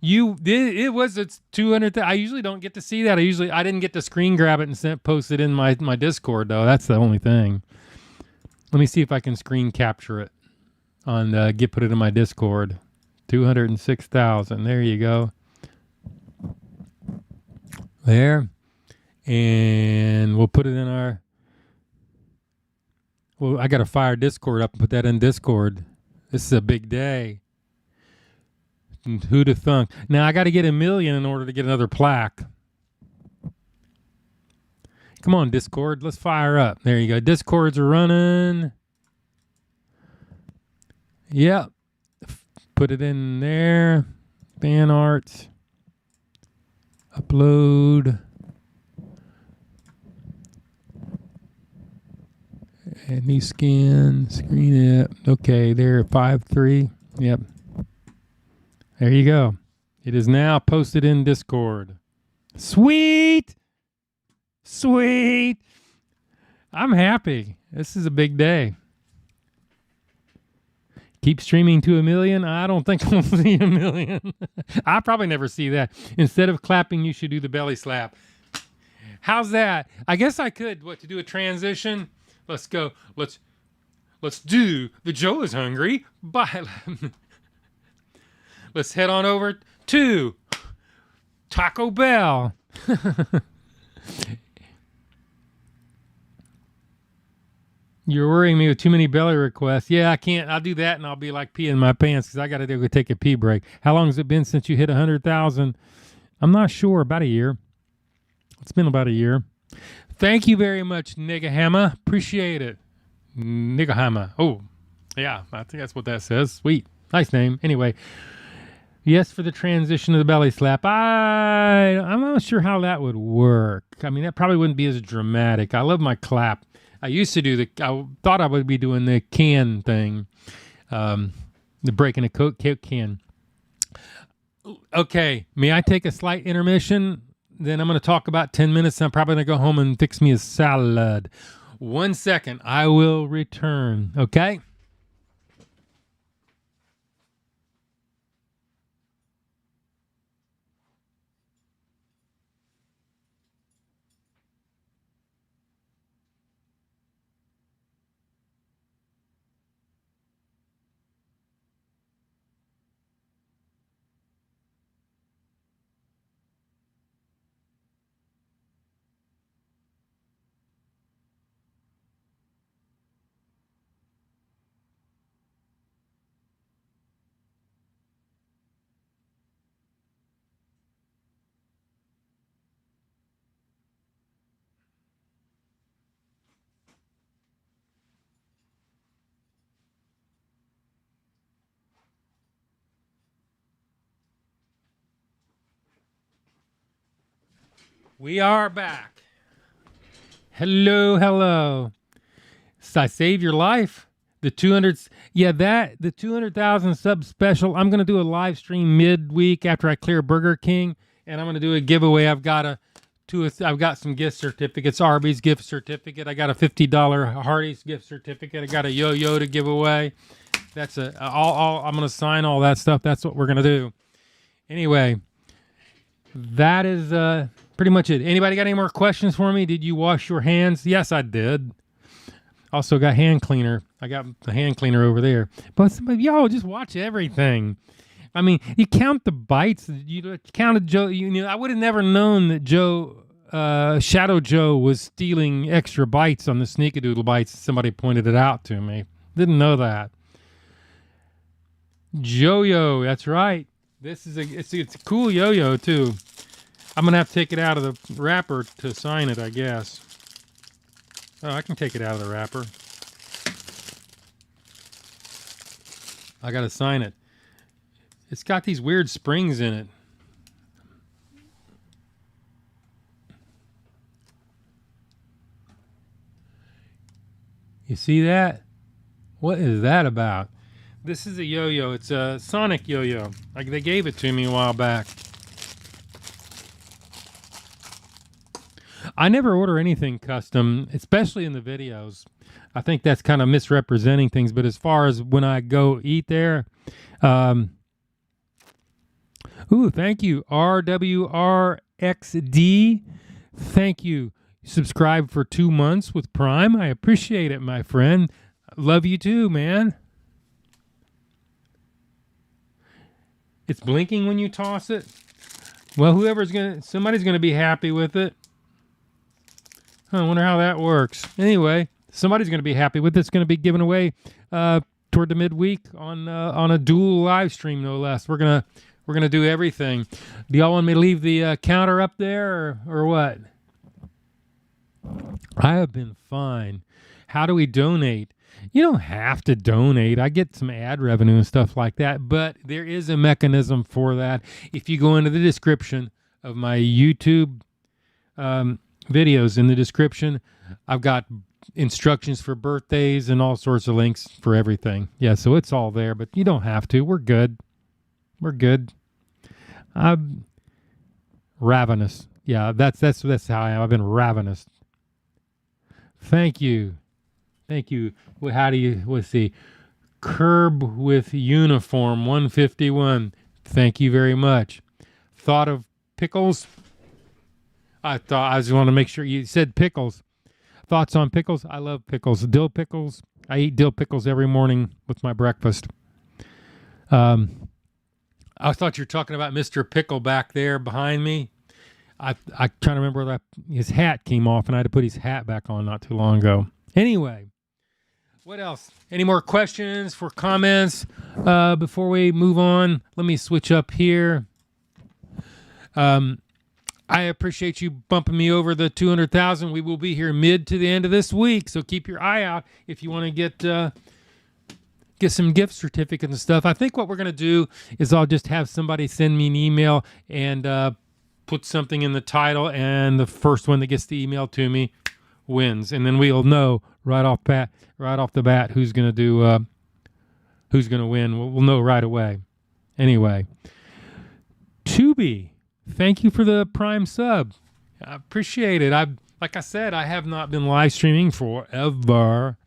It's 200. I usually don't get to see that. I didn't get to screen grab it and post it in my Discord, though. That's the only thing. Let me see if I can screen capture it on put it in my Discord. 206,000. There you go. There. And we'll put it in our... Well, I got to fire Discord up and put that in Discord. This is a big day. Who'd have thunk? Now, I got to get 1 million in order to get another plaque. Come on, Discord. Let's fire up. There you go. Discords are running. Yep. Put it in there. Fan art. Upload. Any scan. Screen it. Okay, there. 5.3. Yep. There you go. It is now posted in Discord. Sweet. Sweet. I'm happy. This is a big day. Keep streaming to 1 million. I don't think I'll see 1 million. I'll probably never see that. Instead of clapping, you should do the belly slap. How's that? I guess I could. To do a transition? Let's go. Let's do the Joe is Hungry. Bye. Let's head on over to Taco Bell. You're worrying me with too many belly requests. Yeah, I can't. I'll do that, and I'll be like peeing my pants because I got to go take a pee break. How long has it been since you hit 100,000? I'm not sure. About a year. It's been about a year. Thank you very much, Nigahama. Appreciate it. Nigahama. Oh, yeah. I think that's what that says. Sweet. Nice name. Anyway. Yes, for the transition to the belly slap. I'm not sure how that would work. I mean, that probably wouldn't be as dramatic. I love my clap. I used to do I thought I would be doing the can thing. The breaking a Coke can. Okay, may I take a slight intermission? Then I'm going to talk about 10 minutes. I'm probably going to go home and fix me a salad. 1 second. I will return. Okay? We are back. Hello, hello. So I save your life. The 200, yeah, the 200,000 sub special. I'm gonna do a live stream midweek after I clear Burger King, and I'm gonna do a giveaway. I've got some gift certificates. Arby's gift certificate. I got a $50 Hardee's gift certificate. I got a yo-yo to give away. That's I'm gonna sign all that stuff. That's what we're gonna do. Anyway, that is pretty much it. Anybody got any more questions for me? Did you wash your hands? Yes, I did. Also got hand cleaner. I got the hand cleaner over there. But y'all just watch everything. I mean, you count the bites. You counted Joe. I would have never known that Shadow Joe was stealing extra bites on the Sneakadoodle bites. Somebody pointed it out to me. Didn't know that. Yo-yo, that's right. It's a cool yo-yo too. I'm gonna have to take it out of the wrapper to sign it, I guess. Oh, I can take it out of the wrapper. I gotta sign it. It's got these weird springs in it. You see that? What is that about? This is a yo-yo. It's a Sonic yo-yo. Like they gave it to me a while back. I never order anything custom, especially in the videos. I think that's kind of misrepresenting things. But as far as when I go eat there, thank you, RWRXD. Thank you. Subscribe for 2 months with Prime. I appreciate it, my friend. Love you too, man. It's blinking when you toss it. Well, somebody's gonna be happy with it. I wonder how that works. Anyway, somebody's going to be happy with it. It's going to be given away toward the midweek on a dual live stream, no less. We're gonna do everything. Do y'all want me to leave the counter up there or what? I have been fine. How do we donate? You don't have to donate. I get some ad revenue and stuff like that, but there is a mechanism for that. If you go into the description of my YouTube videos, in the description, I've got instructions for birthdays and all sorts of links for everything. Yeah, so it's all there, but you don't have to. We're good. I'm ravenous. Yeah, that's how I am. I've been ravenous. Thank you. Well, let's see. Curb with Uniform 151. Thank you very much. Thought of pickles? I just want to make sure you said pickles. Thoughts on pickles? I love pickles. Dill pickles. I eat dill pickles every morning with my breakfast. I thought you were talking about Mr. Pickle back there behind me. I trying to remember that his hat came off and I had to put his hat back on not too long ago. Anyway, what else? Any more questions for comments before we move on? Let me switch up here. I appreciate you bumping me over the 200,000. We will be here mid to the end of this week, so keep your eye out if you want to get some gift certificates and stuff. I think what we're going to do is I'll just have somebody send me an email and put something in the title, and the first one that gets the email to me wins, and then we'll know right off the bat who's going to win. We'll know right away. Anyway, Tubi, thank you for the Prime sub. I appreciate it. Like I said, I have not been live streaming forever.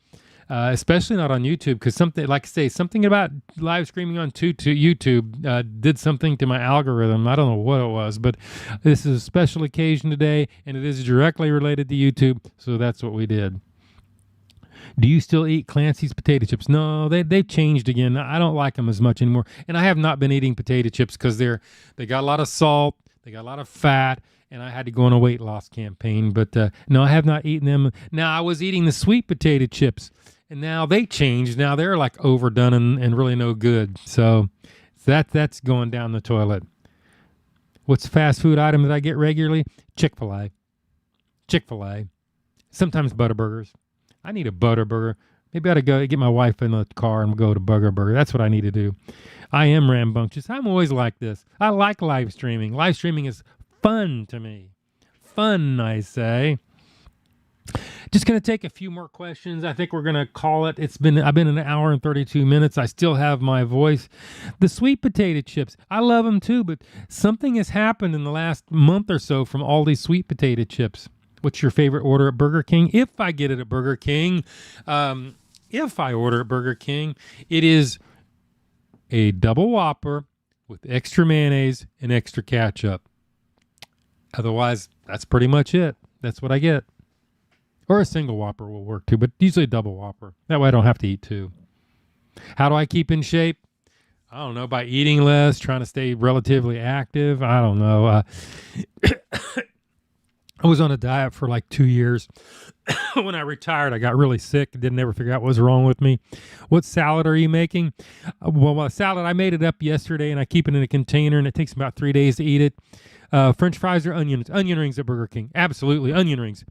Especially not on YouTube, because something, like I say, something about live streaming on YouTube did something to my algorithm. I don't know what it was, but this is a special occasion today, and it is directly related to YouTube, so that's what we did. Do you still eat Clancy's potato chips? No, they've changed again. I don't like them as much anymore, and I have not been eating potato chips because they got a lot of salt, they got a lot of fat, and I had to go on a weight loss campaign. But no, I have not eaten them. Now, I was eating the sweet potato chips, and now they changed. Now they're like overdone and really no good. So that's going down the toilet. What's a fast food item that I get regularly? Chick-fil-A. Chick-fil-A. Sometimes Butterburgers. I need a Butterburger. Maybe I ought to go get my wife in the car and go to Butterburger. That's what I need to do. I am rambunctious. I'm always like this. I like live streaming. Live streaming is fun to me. Fun, I say. Just going to take a few more questions. I think we're going to call it. I've been an hour and 32 minutes. I still have my voice. The sweet potato chips, I love them too, but something has happened in the last month or so from all these sweet potato chips. What's your favorite order at Burger King? If I get it at Burger King, if I order at Burger King, it is a double Whopper with extra mayonnaise and extra ketchup. Otherwise, that's pretty much it. That's what I get. Or a single Whopper will work too, but usually a double Whopper. That way I don't have to eat two. How do I keep in shape? I don't know, by eating less, trying to stay relatively active. I don't know. I was on a diet for like 2 years. When I retired, I got really sick. Didn't ever figure out what was wrong with me. What salad are you making? Well, salad, I made it up yesterday, and I keep it in a container, and it takes about 3 days to eat it. French fries or onions? Onion rings at Burger King. Absolutely, onion rings.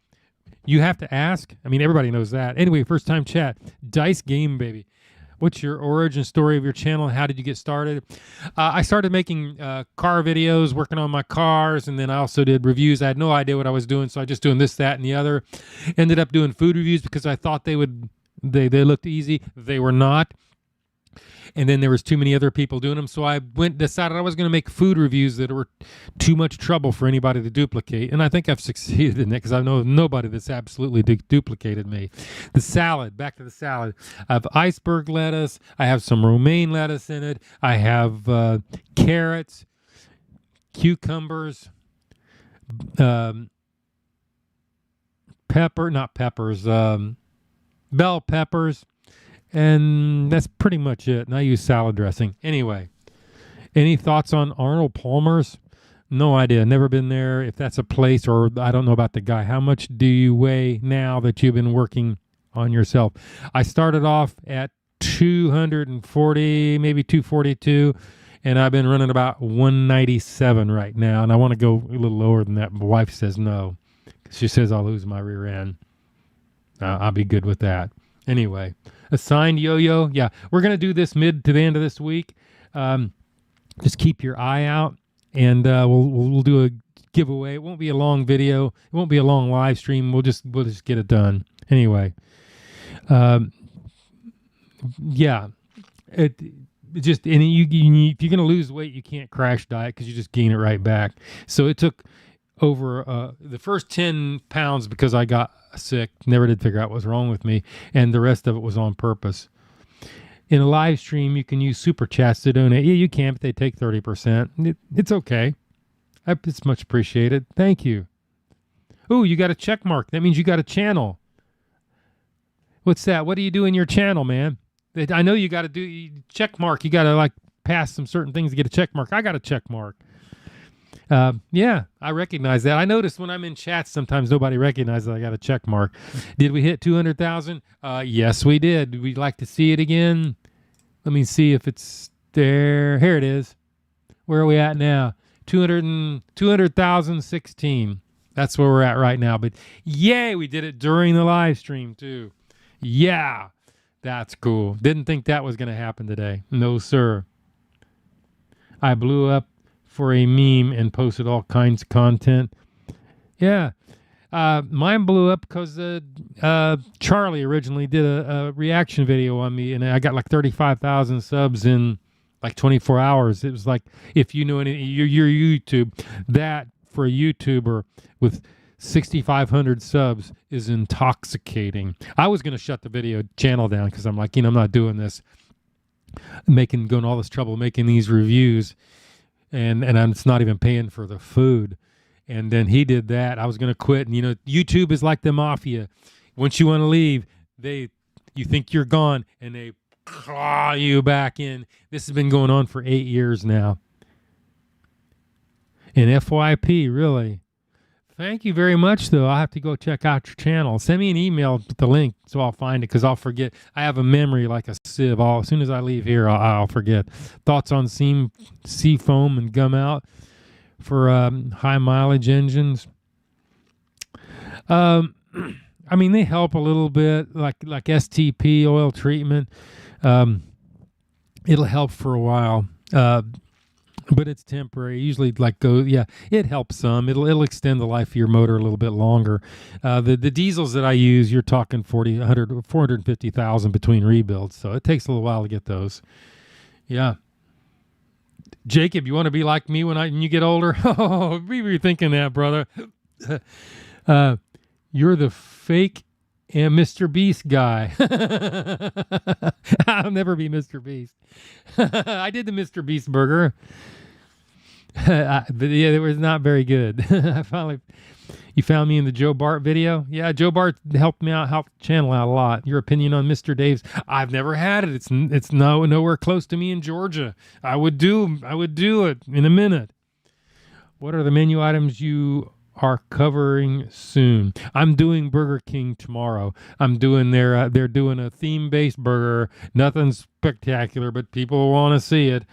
You have to ask. I mean, everybody knows that. Anyway, first time chat. Dice Game Baby. What's your origin story of your channel? How did you get started? I started making car videos, working on my cars, and then I also did reviews. I had no idea what I was doing, so I just doing this, that, and the other. Ended up doing food reviews because I thought they looked easy. They were not. And then there was too many other people doing them, so I decided I was going to make food reviews that were too much trouble for anybody to duplicate. And I think I've succeeded in it because I know nobody that's absolutely duplicated me. The salad, back to the salad. I have iceberg lettuce. I have some romaine lettuce in it. I have carrots, cucumbers, bell peppers. And that's pretty much it. And I use salad dressing. Anyway, any thoughts on Arnold Palmer's? No idea. Never been there. If that's a place, or I don't know about the guy. How much do you weigh now that you've been working on yourself? I started off at 240, maybe 242, and I've been running about 197 right now. And I want to go a little lower than that. My wife says no. She says I'll lose my rear end. I'll be good with that. Anyway, assigned yo-yo. Yeah, we're going to do this mid to the end of this week. Just keep your eye out, and we'll do a giveaway. It won't be a long video. It won't be a long live stream. We'll just get it done. Anyway, yeah. If you're going to lose weight, you can't crash diet because you just gain it right back. So it took over the first 10 pounds because I got sick, never did figure out what was wrong with me, and the rest of it was on purpose. In a live stream, you can use super chats to donate. Yeah, you can, but they take 30%. It's okay. It's much appreciated. Thank you. Oh, you got a check mark. That means you got a channel. What's that? What do you do in your channel, man? I know you got to do check mark. You got to like pass some certain things to get a check mark. I got a check mark. Yeah, I recognize that. I noticed when I'm in chats, sometimes nobody recognizes I got a check mark. Did we hit 200,000? Yes, we did. We'd like to see it again. Let me see if it's there. Here it is. Where are we at now? 200,016. That's where we're at right now. But yay, we did it during the live stream too. Yeah, that's cool. Didn't think that was going to happen today. No, sir. I blew up for a meme and posted all kinds of content. Yeah. Mine blew up because Charlie originally did a reaction video on me, and I got like 35,000 subs in like 24 hours. It was like, if you know any, your YouTube, that for a YouTuber with 6,500 subs is intoxicating. I was going to shut the video channel down because I'm like, I'm not doing this, going all this trouble making these reviews, and it's not even paying for the food. And then he did that. I was going to quit. And YouTube is like the mafia. Once you want to leave, you think you're gone, and they claw you back in. This has been going on for 8 years now. And FYP, really. Thank you very much, though. I'll have to go check out your channel. Send me an email with the link so I'll find it, because I'll forget. I have a memory like a sieve. As soon as I leave here, I'll forget. Thoughts on sea foam and gum out for high mileage engines? I mean, they help a little bit, like STP oil treatment. It'll help for a while. But it's temporary. Usually, it helps some. It'll extend the life of your motor a little bit longer. The diesels that I use, you're talking 450,000 between rebuilds, so it takes a little while to get those. Yeah. Jacob, you want to be like me when you get older? Oh, we were thinking that, brother. You're the fake Mr. Beast guy. I'll never be Mr. Beast. I did the Mr. Beast burger. But yeah, it was not very good. You found me in the Joe Bart video. Yeah, Joe Bart helped me out, helped the channel out a lot. Your opinion on Mr. Dave's? I've never had it. It's nowhere close to me in Georgia. I would do it in a minute. What are the menu items you are covering soon? I'm doing Burger King tomorrow. I'm doing they're doing a theme-based burger. Nothing spectacular, but people want to see it.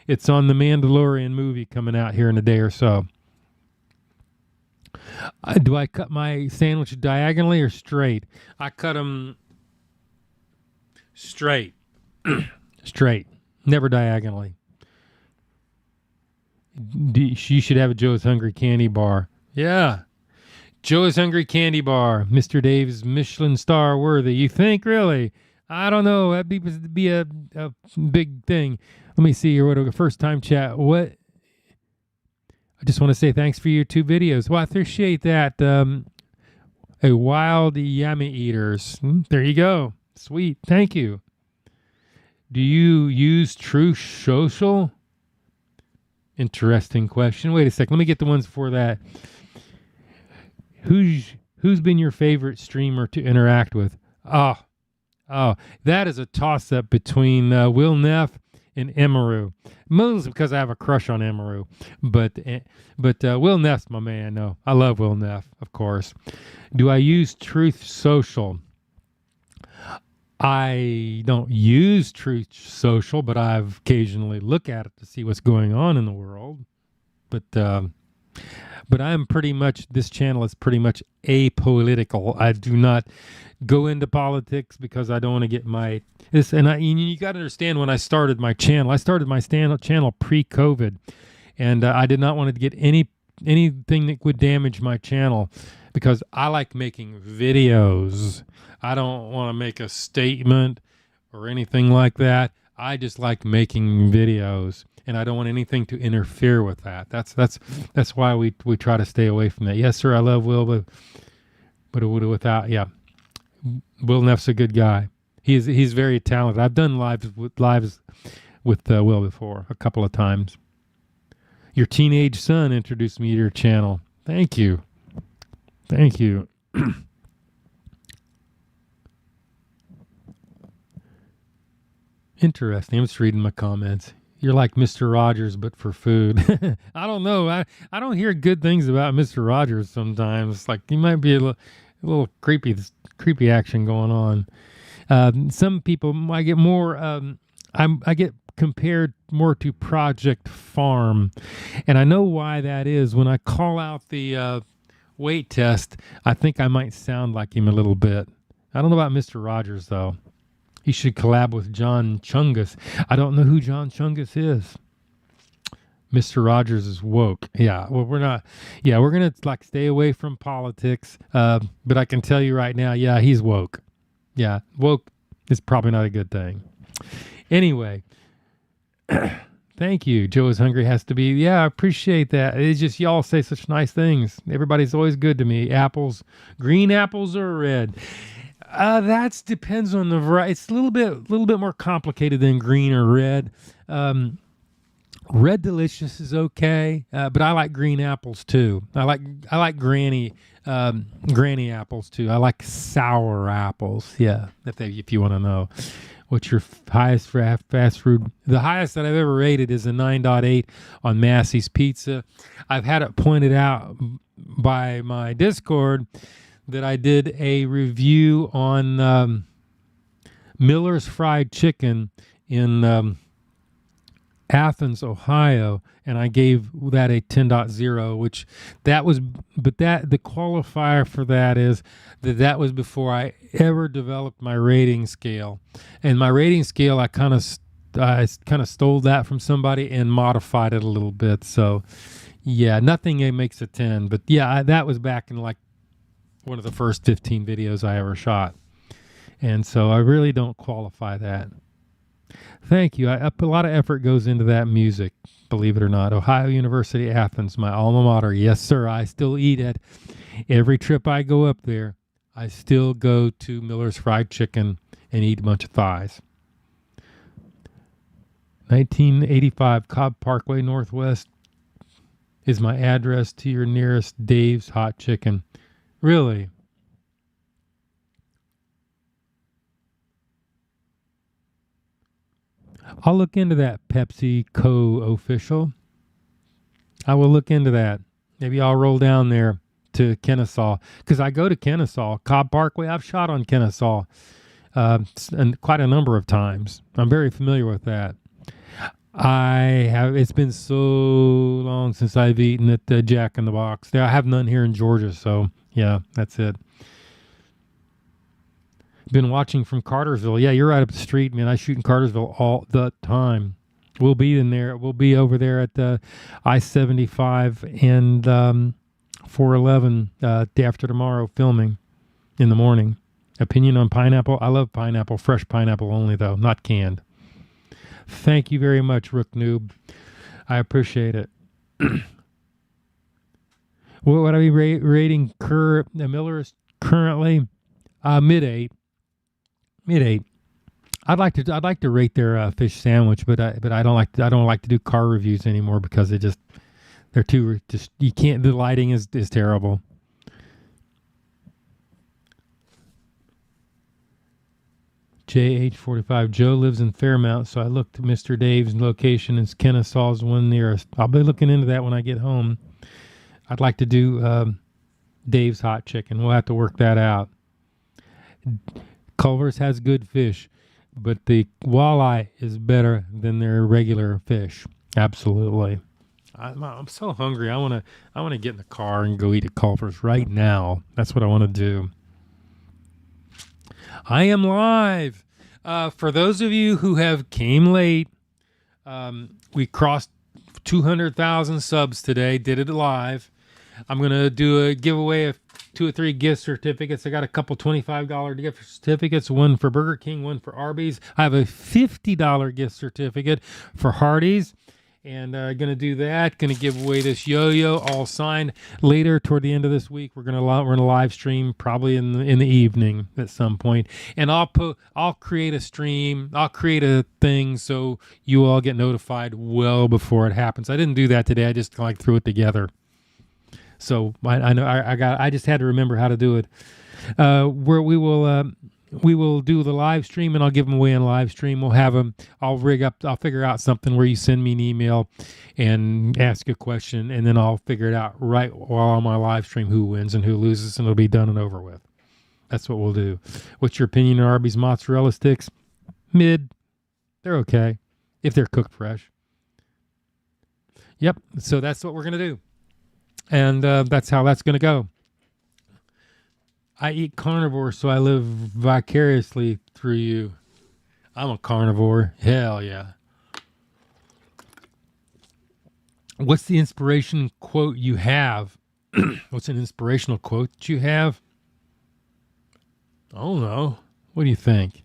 It's on the Mandalorian movie coming out here in a day or so. Do I cut my sandwich diagonally or straight? I cut them straight. Straight. Never diagonally. You should have a Joe's Hungry Candy Bar. Yeah. Joe's Hungry Candy Bar. Mr. Dave's Michelin star worthy. You think, really? I don't know. That'd be a big thing. Let me see here. What a first time chat. What? I just want to say thanks for your 2 videos. Well, I appreciate that. A Wild Yummy Eaters. There you go. Sweet. Thank you. Do you use Truth Social? Interesting question. Wait a second. Let me get the ones before that. Who's been your favorite streamer to interact with? Oh, that is a toss-up between Will Neff and Emaru. Mostly because I have a crush on Emaru, but Will Neff's my man. No, I love Will Neff, of course. Do I use Truth Social? I don't use Truth Social, but I've occasionally look at it to see what's going on in the world. But I'm pretty much, this channel is pretty much apolitical. I do not go into politics because I don't want to get you got to understand, when I started my channel channel pre-COVID, and I did not want to get anything that would damage my channel, because I like making videos. I don't want to make a statement or anything like that. I just like making videos, and I don't want anything to interfere with that. That's why we try to stay away from that. Yes, sir, I love Will, but without, yeah. Will Neff's a good guy. He's very talented. I've done lives with Will before, a couple of times. Your teenage son introduced me to your channel. Thank you. Thank you. Interesting. I'm just reading my comments. You're like Mr. Rogers, but for food. I don't know. I don't hear good things about Mr. Rogers sometimes. Like, he might be a little creepy action going on. Some people, I get more, I get compared more to Project Farm. And I know why that is. When I call out the weight test, I think I might sound like him a little bit. I don't know about Mr. Rogers, though. He should collab with John Chungus. I don't know who John Chungus is. Mr. Rogers is woke. Yeah, well, we're not. Yeah, we're going to stay away from politics. But I can tell you right now, yeah, he's woke. Yeah, woke is probably not a good thing. Anyway, Thank you. Joe is hungry has to be. Yeah, I appreciate that. It's just y'all say such nice things. Everybody's always good to me. Apples, green apples or red. That depends on the variety. It's a little bit more complicated than green or red. Red Delicious is okay, but I like green apples too. I like granny apples too. I like sour apples. Yeah, if you want to know. What's your highest fast food? The highest that I've ever rated is a 9.8 on Massey's Pizza. I've had it pointed out by my Discord that I did a review on Miller's Fried Chicken in Athens, Ohio, and I gave that a 10.0, which that was, but the qualifier for that is that was before I ever developed my rating scale. And my rating scale, I kind of stole that from somebody and modified it a little bit. So yeah, nothing makes a 10, but yeah, that was back in like one of the first 15 videos I ever shot. And so I really don't qualify that. Thank you. A lot of effort goes into that music, believe it or not. Ohio University, Athens, my alma mater. Yes, sir. I still eat it. Every trip I go up there, I still go to Miller's Fried Chicken and eat a bunch of thighs. 1985 Cobb Parkway Northwest is my address to your nearest Dave's Hot Chicken. Really? I'll look into that, Pepsi co-official. I will look into that. Maybe I'll roll down there to Kennesaw, because I go to Kennesaw. Cobb Parkway, I've shot on Kennesaw and quite a number of times. I'm very familiar with that. It's been so long since I've eaten at the Jack in the Box. I have none here in Georgia, so yeah, that's it. Been watching from Cartersville. Yeah, you're right up the street, man. I shoot in Cartersville all the time. We'll be in there. We'll be over there at I-75 and 411 day after tomorrow filming in the morning. Opinion on pineapple? I love pineapple. Fresh pineapple only, though, not canned. Thank you very much, Rook Noob. I appreciate it. What are we rating Miller's currently? Mid-8. Mid-8. I'd like to rate their fish sandwich, but I don't like to do car reviews anymore because they're too you can't. The lighting is terrible. JH45. Joe lives in Fairmount, so I looked at Mr. Dave's location and Kennesaw's one nearest. I'll be looking into that when I get home. I'd like to do Dave's Hot Chicken. We'll have to work that out. Culver's has good fish, but the walleye is better than their regular fish. Absolutely. I'm so hungry. I want to get in the car and go eat at Culver's right now. That's what I want to do. I am live. For those of you who have came late, we crossed 200,000 subs today. Did it live. I'm going to do a giveaway of 2 or 3 gift certificates. I got a couple $25 gift certificates, one for Burger King, one for Arby's. I have a $50 gift certificate for Hardee's. And going to do that. Going to give away this yo-yo, all signed. Later, toward the end of this week, we're going to live stream probably in the evening at some point. And I'll create a stream. I'll create a thing so you all get notified well before it happens. I didn't do that today. I just threw it together. So I know I just had to remember how to do it. Where we will do the live stream, and I'll give them away on live stream. We'll have them. I'll figure out something where you send me an email and ask a question, and then I'll figure it out right while on my live stream who wins and who loses, and it'll be done and over with. That's what we'll do. What's your opinion on Arby's mozzarella sticks? Mid. They're okay if they're cooked fresh. Yep. So that's what we're gonna do. And that's how that's going to go. I eat carnivore, so I live vicariously through you. I'm a carnivore. Hell yeah. What's the inspiration quote you have? What's an inspirational quote you have? I don't know. What do you think?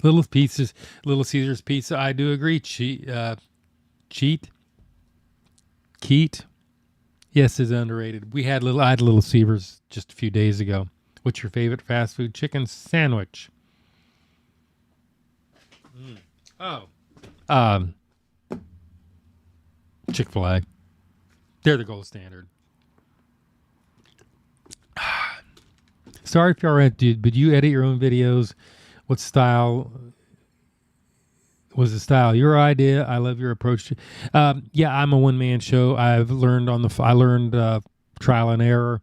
Little Caesar's Pizza. I do agree. Keat. Yes, is underrated. I had Little Caesars just a few days ago. What's your favorite fast food chicken sandwich? Oh, Chick-fil-A. They're the gold standard. Sorry if y'all but you edit your own videos. What style was the style? Your idea. I love your approach. Yeah, I'm a one-man show. I've learned trial and error.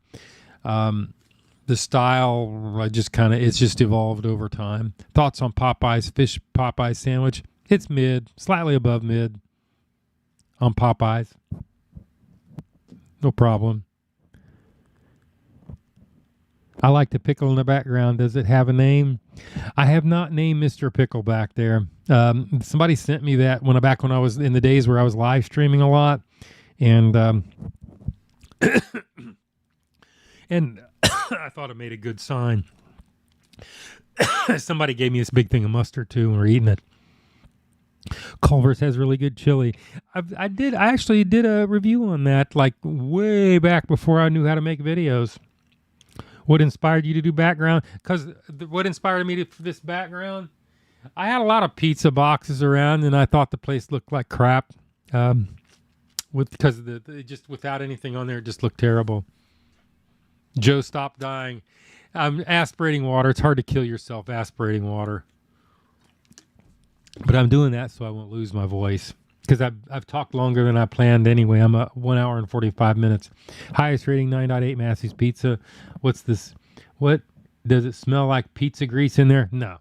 The style, it's just evolved over time. Thoughts on fish Popeyes sandwich? It's mid, slightly above mid on Popeyes. No problem. I like the pickle in the background. Does it have a name? I have not named Mr. Pickle back there. Somebody sent me that back when I was in the days where I was live streaming a lot. And and I thought it made a good sign. Somebody gave me this big thing of mustard too, and we're eating it. Culver's has really good chili. I actually did a review on that like way back before I knew how to make videos. What inspired you to do background? Because what inspired me for this background? I had a lot of pizza boxes around, and I thought the place looked like crap. Because just without anything on there, it just looked terrible. Joe, stop dying. I'm aspirating water. It's hard to kill yourself aspirating water. But I'm doing that so I won't lose my voice. Because I've talked longer than I planned anyway. I'm at 1 hour and 45 minutes. Highest rating, 9.8 Massey's Pizza. What's this? What? Does it smell like pizza grease in there? No.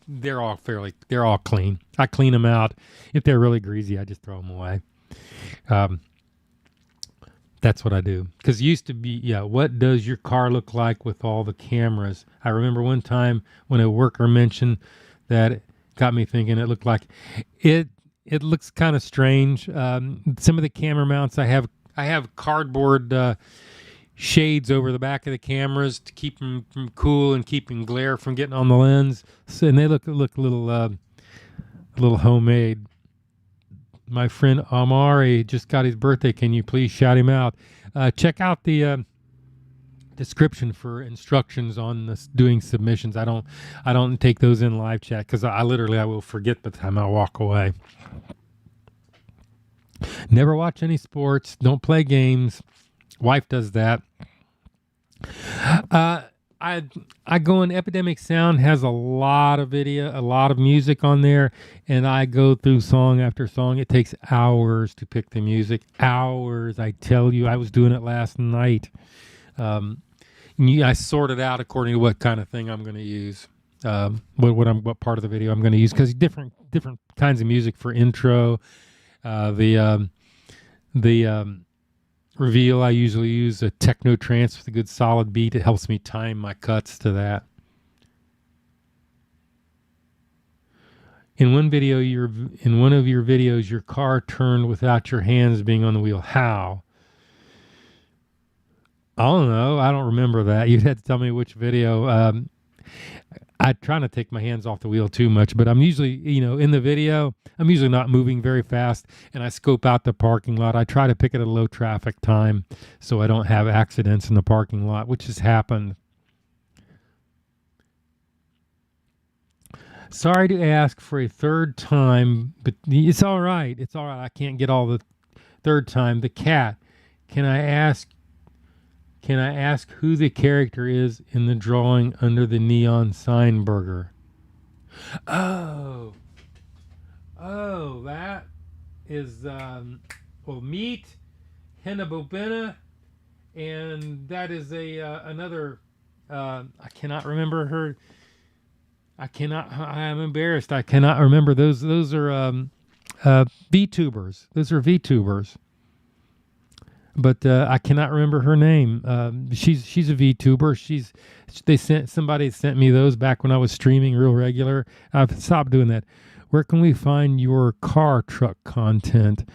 They're all clean. I clean them out. If they're really greasy, I just throw them away. That's what I do. Because it used to be, what does your car look like with all the cameras? I remember one time when a worker mentioned that, it got me thinking it looked like it. It looks kind of strange. Some of the camera mounts I have cardboard shades over the back of the cameras to keep them from cool and keeping glare from getting on the lens. So, and they look a little homemade. My friend Amari just got his birthday. Can you please shout him out? Check out the description for instructions on doing submissions. I don't take those in live chat because I will forget by the time I walk away. Never watch any sports. Don't play games. Wife does that. I go in Epidemic Sound, has a lot of video, a lot of music on there, and I go through song after song. It takes hours to pick the music. Hours, I tell you. I was doing it last night. I sort it out according to what kind of thing I'm going to use. What part of the video I'm going to use, because different kinds of music for intro. The reveal, I usually use a techno trance with a good solid beat. It helps me time my cuts to that. In one of your videos, your car turned without your hands being on the wheel. How? I don't know. I don't remember that. You'd have to tell me which video. I try not to take my hands off the wheel too much, but I'm usually, in the video, I'm usually not moving very fast, and I scope out the parking lot. I try to pick it at a low traffic time so I don't have accidents in the parking lot, which has happened. Sorry to ask for a third time, but it's all right. It's all right. I can't get all the third time. The cat. Can I ask who the character is in the drawing under the neon sign burger? Oh, that is, Meat, Henna Bobina, and that is another, I cannot remember her. I am embarrassed. I cannot remember. Those are VTubers. Those are VTubers. But I cannot remember her name. She's a VTuber. Somebody sent me those back when I was streaming real regular. I've stopped doing that. Where can we find your car truck content?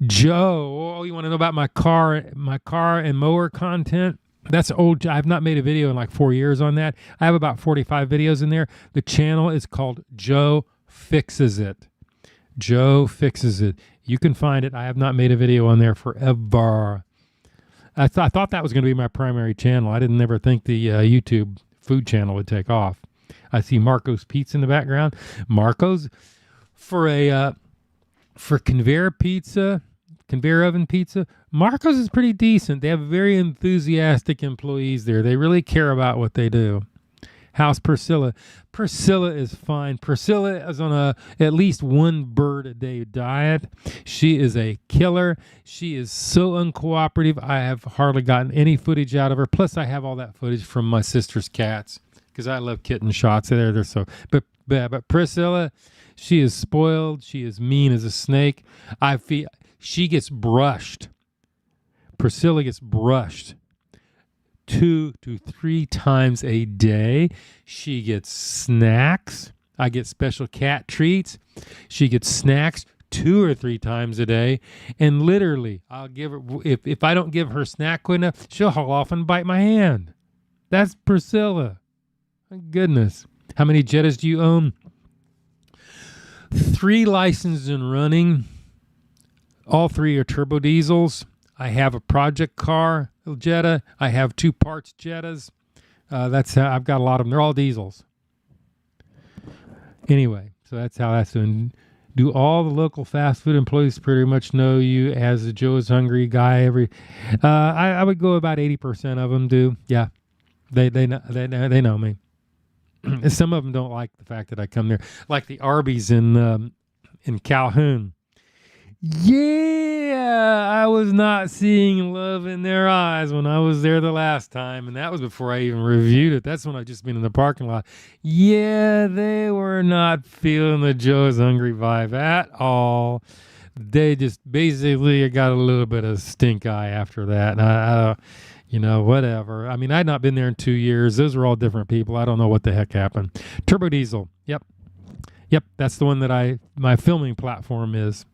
Joe, you want to know about my car and mower content? That's old. I've not made a video in like 4 years on that. I have about 45 videos in there. The channel is called Joe Fixes It. Joe Fixes It. You can find it. I have not made a video on there forever. I thought that was going to be my primary channel. I didn't ever think the YouTube food channel would take off. I see Marco's Pizza in the background. Marco's for conveyor oven pizza. Marco's is pretty decent. They have very enthusiastic employees there. They really care about what they do. How's Priscilla? Priscilla is fine. Priscilla is on at least one bird a day diet. She is a killer. She is so uncooperative. I have hardly gotten any footage out of her. Plus, I have all that footage from my sister's cats because I love kitten shots. They're so. But Priscilla, she is spoiled. She is mean as a snake. She gets brushed. Priscilla gets brushed 2 to 3 times a day. She gets snacks. I get special cat treats. She gets snacks 2 or 3 times a day. And literally, I'll give her, if I don't give her snack quick enough, she'll haul off and bite my hand. That's Priscilla. My goodness. How many Jettas do you own? 3 licensed and running. All 3 are turbo diesels. I have a project car Jetta. I have 2 parts Jettas. That's how I've got a lot of them. They're all diesels. Anyway, so that's how that's doing. Do all the local fast food employees pretty much know you as the Joe is Hungry guy? I would go about 80% of them do. Yeah, they know me. Some of them don't like the fact that I come there, like the Arby's in Calhoun. Yeah, I was not seeing love in their eyes when I was there the last time, and that was before I even reviewed it. That's when I just been in the parking lot. Yeah, they were not feeling the Joe's Hungry vibe at all. They just basically got a little bit of stink eye after that. And I whatever. I mean, I'd not been there in 2 years. Those were all different people. I don't know what the heck happened. Turbo Diesel. Yep, that's the one that my filming platform is.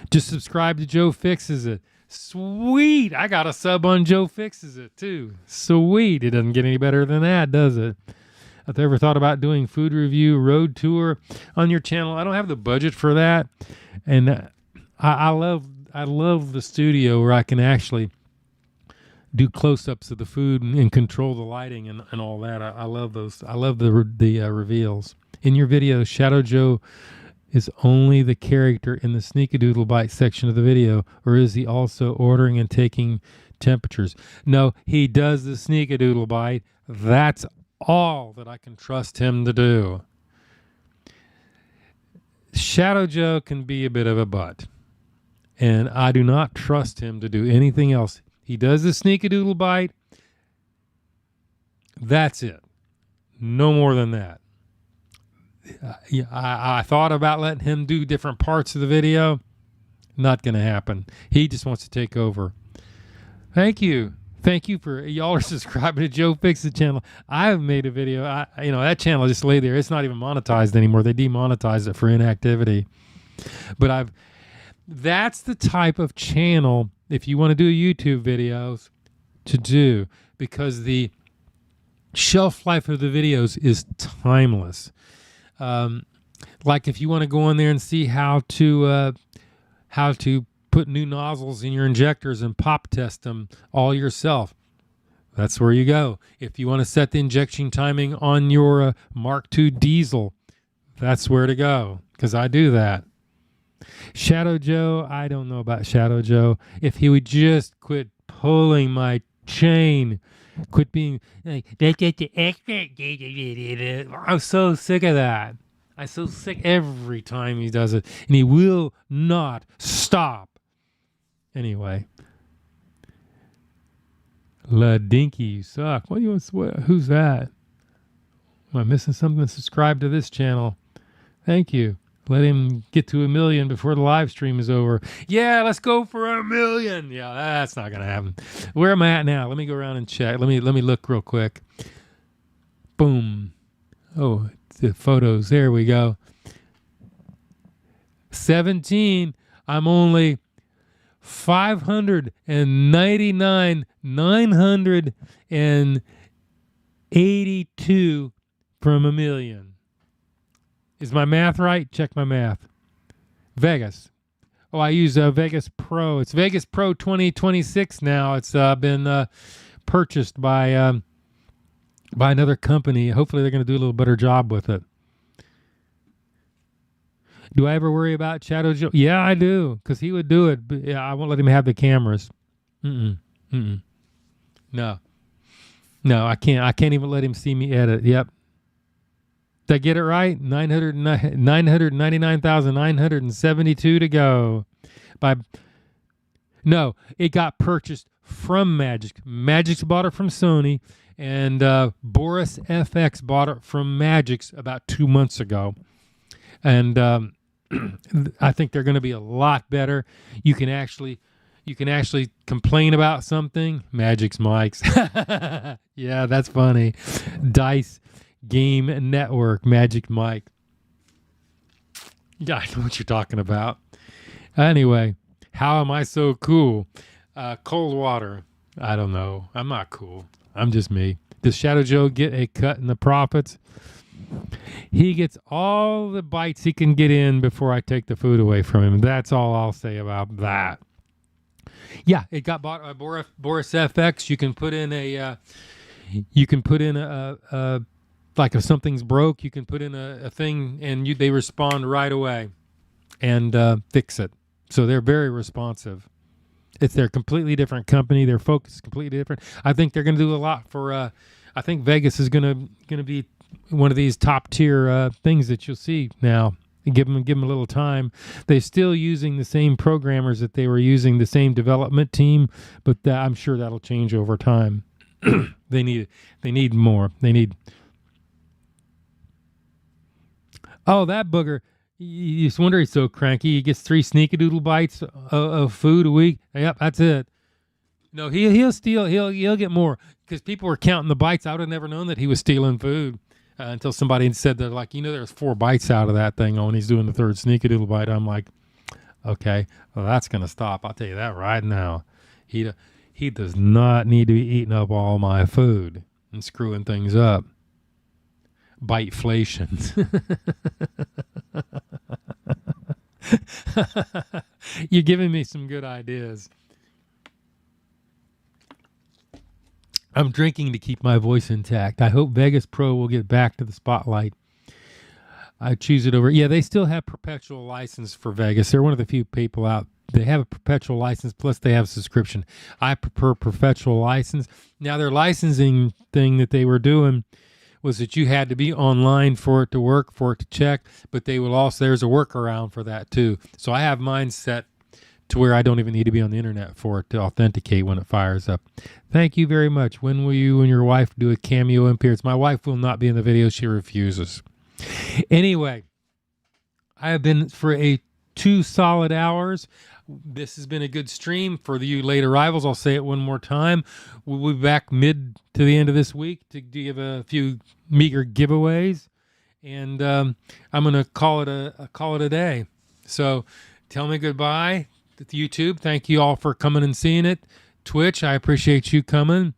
Just subscribe to Joe Fixes It. Sweet. I got a sub on Joe Fixes It too. Sweet. It doesn't get any better than that, does it? Have you ever thought about doing food review, road tour on your channel? I don't have the budget for that. And I love the studio where I can actually do close-ups of the food and control the lighting and all that. I love those. I love the reveals. In your video, Shadow Joe is only the character in the Sneakadoodle Bite section of the video, or is he also ordering and taking temperatures? No, he does the Sneakadoodle Bite. That's all that I can trust him to do. Shadow Joe can be a bit of a butt, and I do not trust him to do anything else. He does the Sneakadoodle Bite. That's it. No more than that. I thought about letting him do different parts of the video. Not going to happen. He just wants to take over. Thank you for y'all are subscribing to Joe Fixes It channel. I have made a video. That channel just lay there. It's not even monetized anymore. They demonetized it for inactivity. But that's the type of channel, if you want to do YouTube videos, to do, because the shelf life of the videos is timeless. Like if you want to go in there and see how to put new nozzles in your injectors and pop test them all yourself, that's where you go. If you want to set the injection timing on your Mark II diesel, that's where to go, because I do that. Shadow Joe, I don't know about Shadow Joe. If he would just quit pulling my chain, quit being like, I'm so sick of that. I'm so sick every time he does it, and he will not stop. Anyway, La Dinky, you suck. What do you want to swear? Who's that? Am I missing something? Subscribe to this channel. Thank you. Let him get to 1 million before the live stream is over. Yeah, let's go for 1 million. Yeah, that's not gonna happen. Where am I at now? Let me go around and check. Let me look real quick. Boom. Oh, the photos. There we go. 17. I'm only 599,982 from 1 million. Is my math right? Check my math. Vegas. Oh, I use Vegas Pro. It's Vegas Pro 2026 now. It's been purchased by another company. Hopefully, they're going to do a little better job with it. Do I ever worry about Shadow Joe? Yeah, I do, because he would do it. But yeah, I won't let him have the cameras. Mm-mm. Mm-mm. No. No, I can't. I can't even let him see me edit. Yep. Did I get it right? 999,972 to go. No, it got purchased from Magic. Magic's bought it from Sony, and Boris FX bought it from Magic's about 2 months ago. And I think they're going to be a lot better. You can actually complain about something. Magic's mics. Yeah, that's funny. Dice Game Network, Magic Mike. Yeah, I know what you're talking about. Anyway, how am I so cool? Cold water. I don't know. I'm not cool. I'm just me. Does Shadow Joe get a cut in the profits? He gets all the bites he can get in before I take the food away from him. That's all I'll say about that. Yeah, it got bought by Boris FX. You can put in a like if something's broke, you can put in a thing and they respond right away and fix it. So they're very responsive. They're a completely different company. Their focus is completely different. I think they're going to do a lot for. I think Vegas is going to be one of these top tier things that you'll see now. Give them a little time. They're still using the same programmers that they were using, the same development team, but I'm sure that'll change over time. They need more. They need. Oh, that booger. You just wonder he's so cranky. He gets 3 sneakadoodle bites of food a week. Yep, that's it. No, he'll steal. He'll get more because people were counting the bites. I would have never known that he was stealing food until somebody said that, like, there's 4 bites out of that thing when he's doing the 3rd sneakadoodle bite. I'm like, okay, well, that's going to stop. I'll tell you that right now. He does not need to be eating up all my food and screwing things up. Biteflation. You're giving me some good ideas. I'm drinking to keep my voice intact. I hope Vegas Pro will get back to the spotlight. I choose it over. Yeah, they still have perpetual license for Vegas. They're one of the few people out. They have a perpetual license, plus they have a subscription. I prefer perpetual license. Now, their licensing thing that they were doing was that you had to be online for it to work, for it to check, but they will also, there's a workaround for that too. So I have mine set to where I don't even need to be on the internet for it to authenticate when it fires up. Thank you very much. When will you and your wife do a cameo appearance? My wife will not be in the video. She refuses. Anyway, I have been for 2 solid hours. This has been a good stream for you late arrivals. I'll say it one more time. We'll be back mid to the end of this week to give a few meager giveaways, and I'm going to call it a day. So tell me goodbye to YouTube. Thank you all for coming and seeing it. Twitch, I appreciate you coming.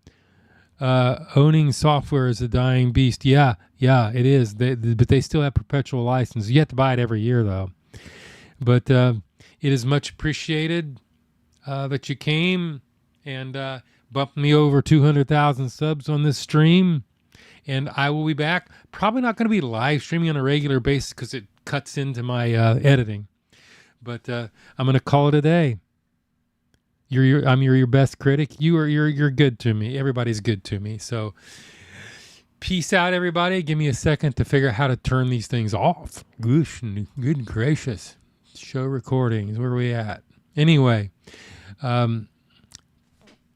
Owning software is a dying beast. Yeah, it is. But they still have perpetual license. You have to buy it every year though. But it is much appreciated that you came and bumped me over 200,000 subs on this stream. And I will be back. Probably not going to be live streaming on a regular basis because it cuts into my editing. But I'm going to call it a day. I'm your best critic. You're good to me. Everybody's good to me. So peace out, everybody. Give me a second to figure out how to turn these things off. Gosh, good gracious. Show recordings. Where are we at? Anyway,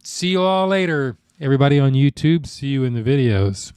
see you all later. Everybody on YouTube, see you in the videos.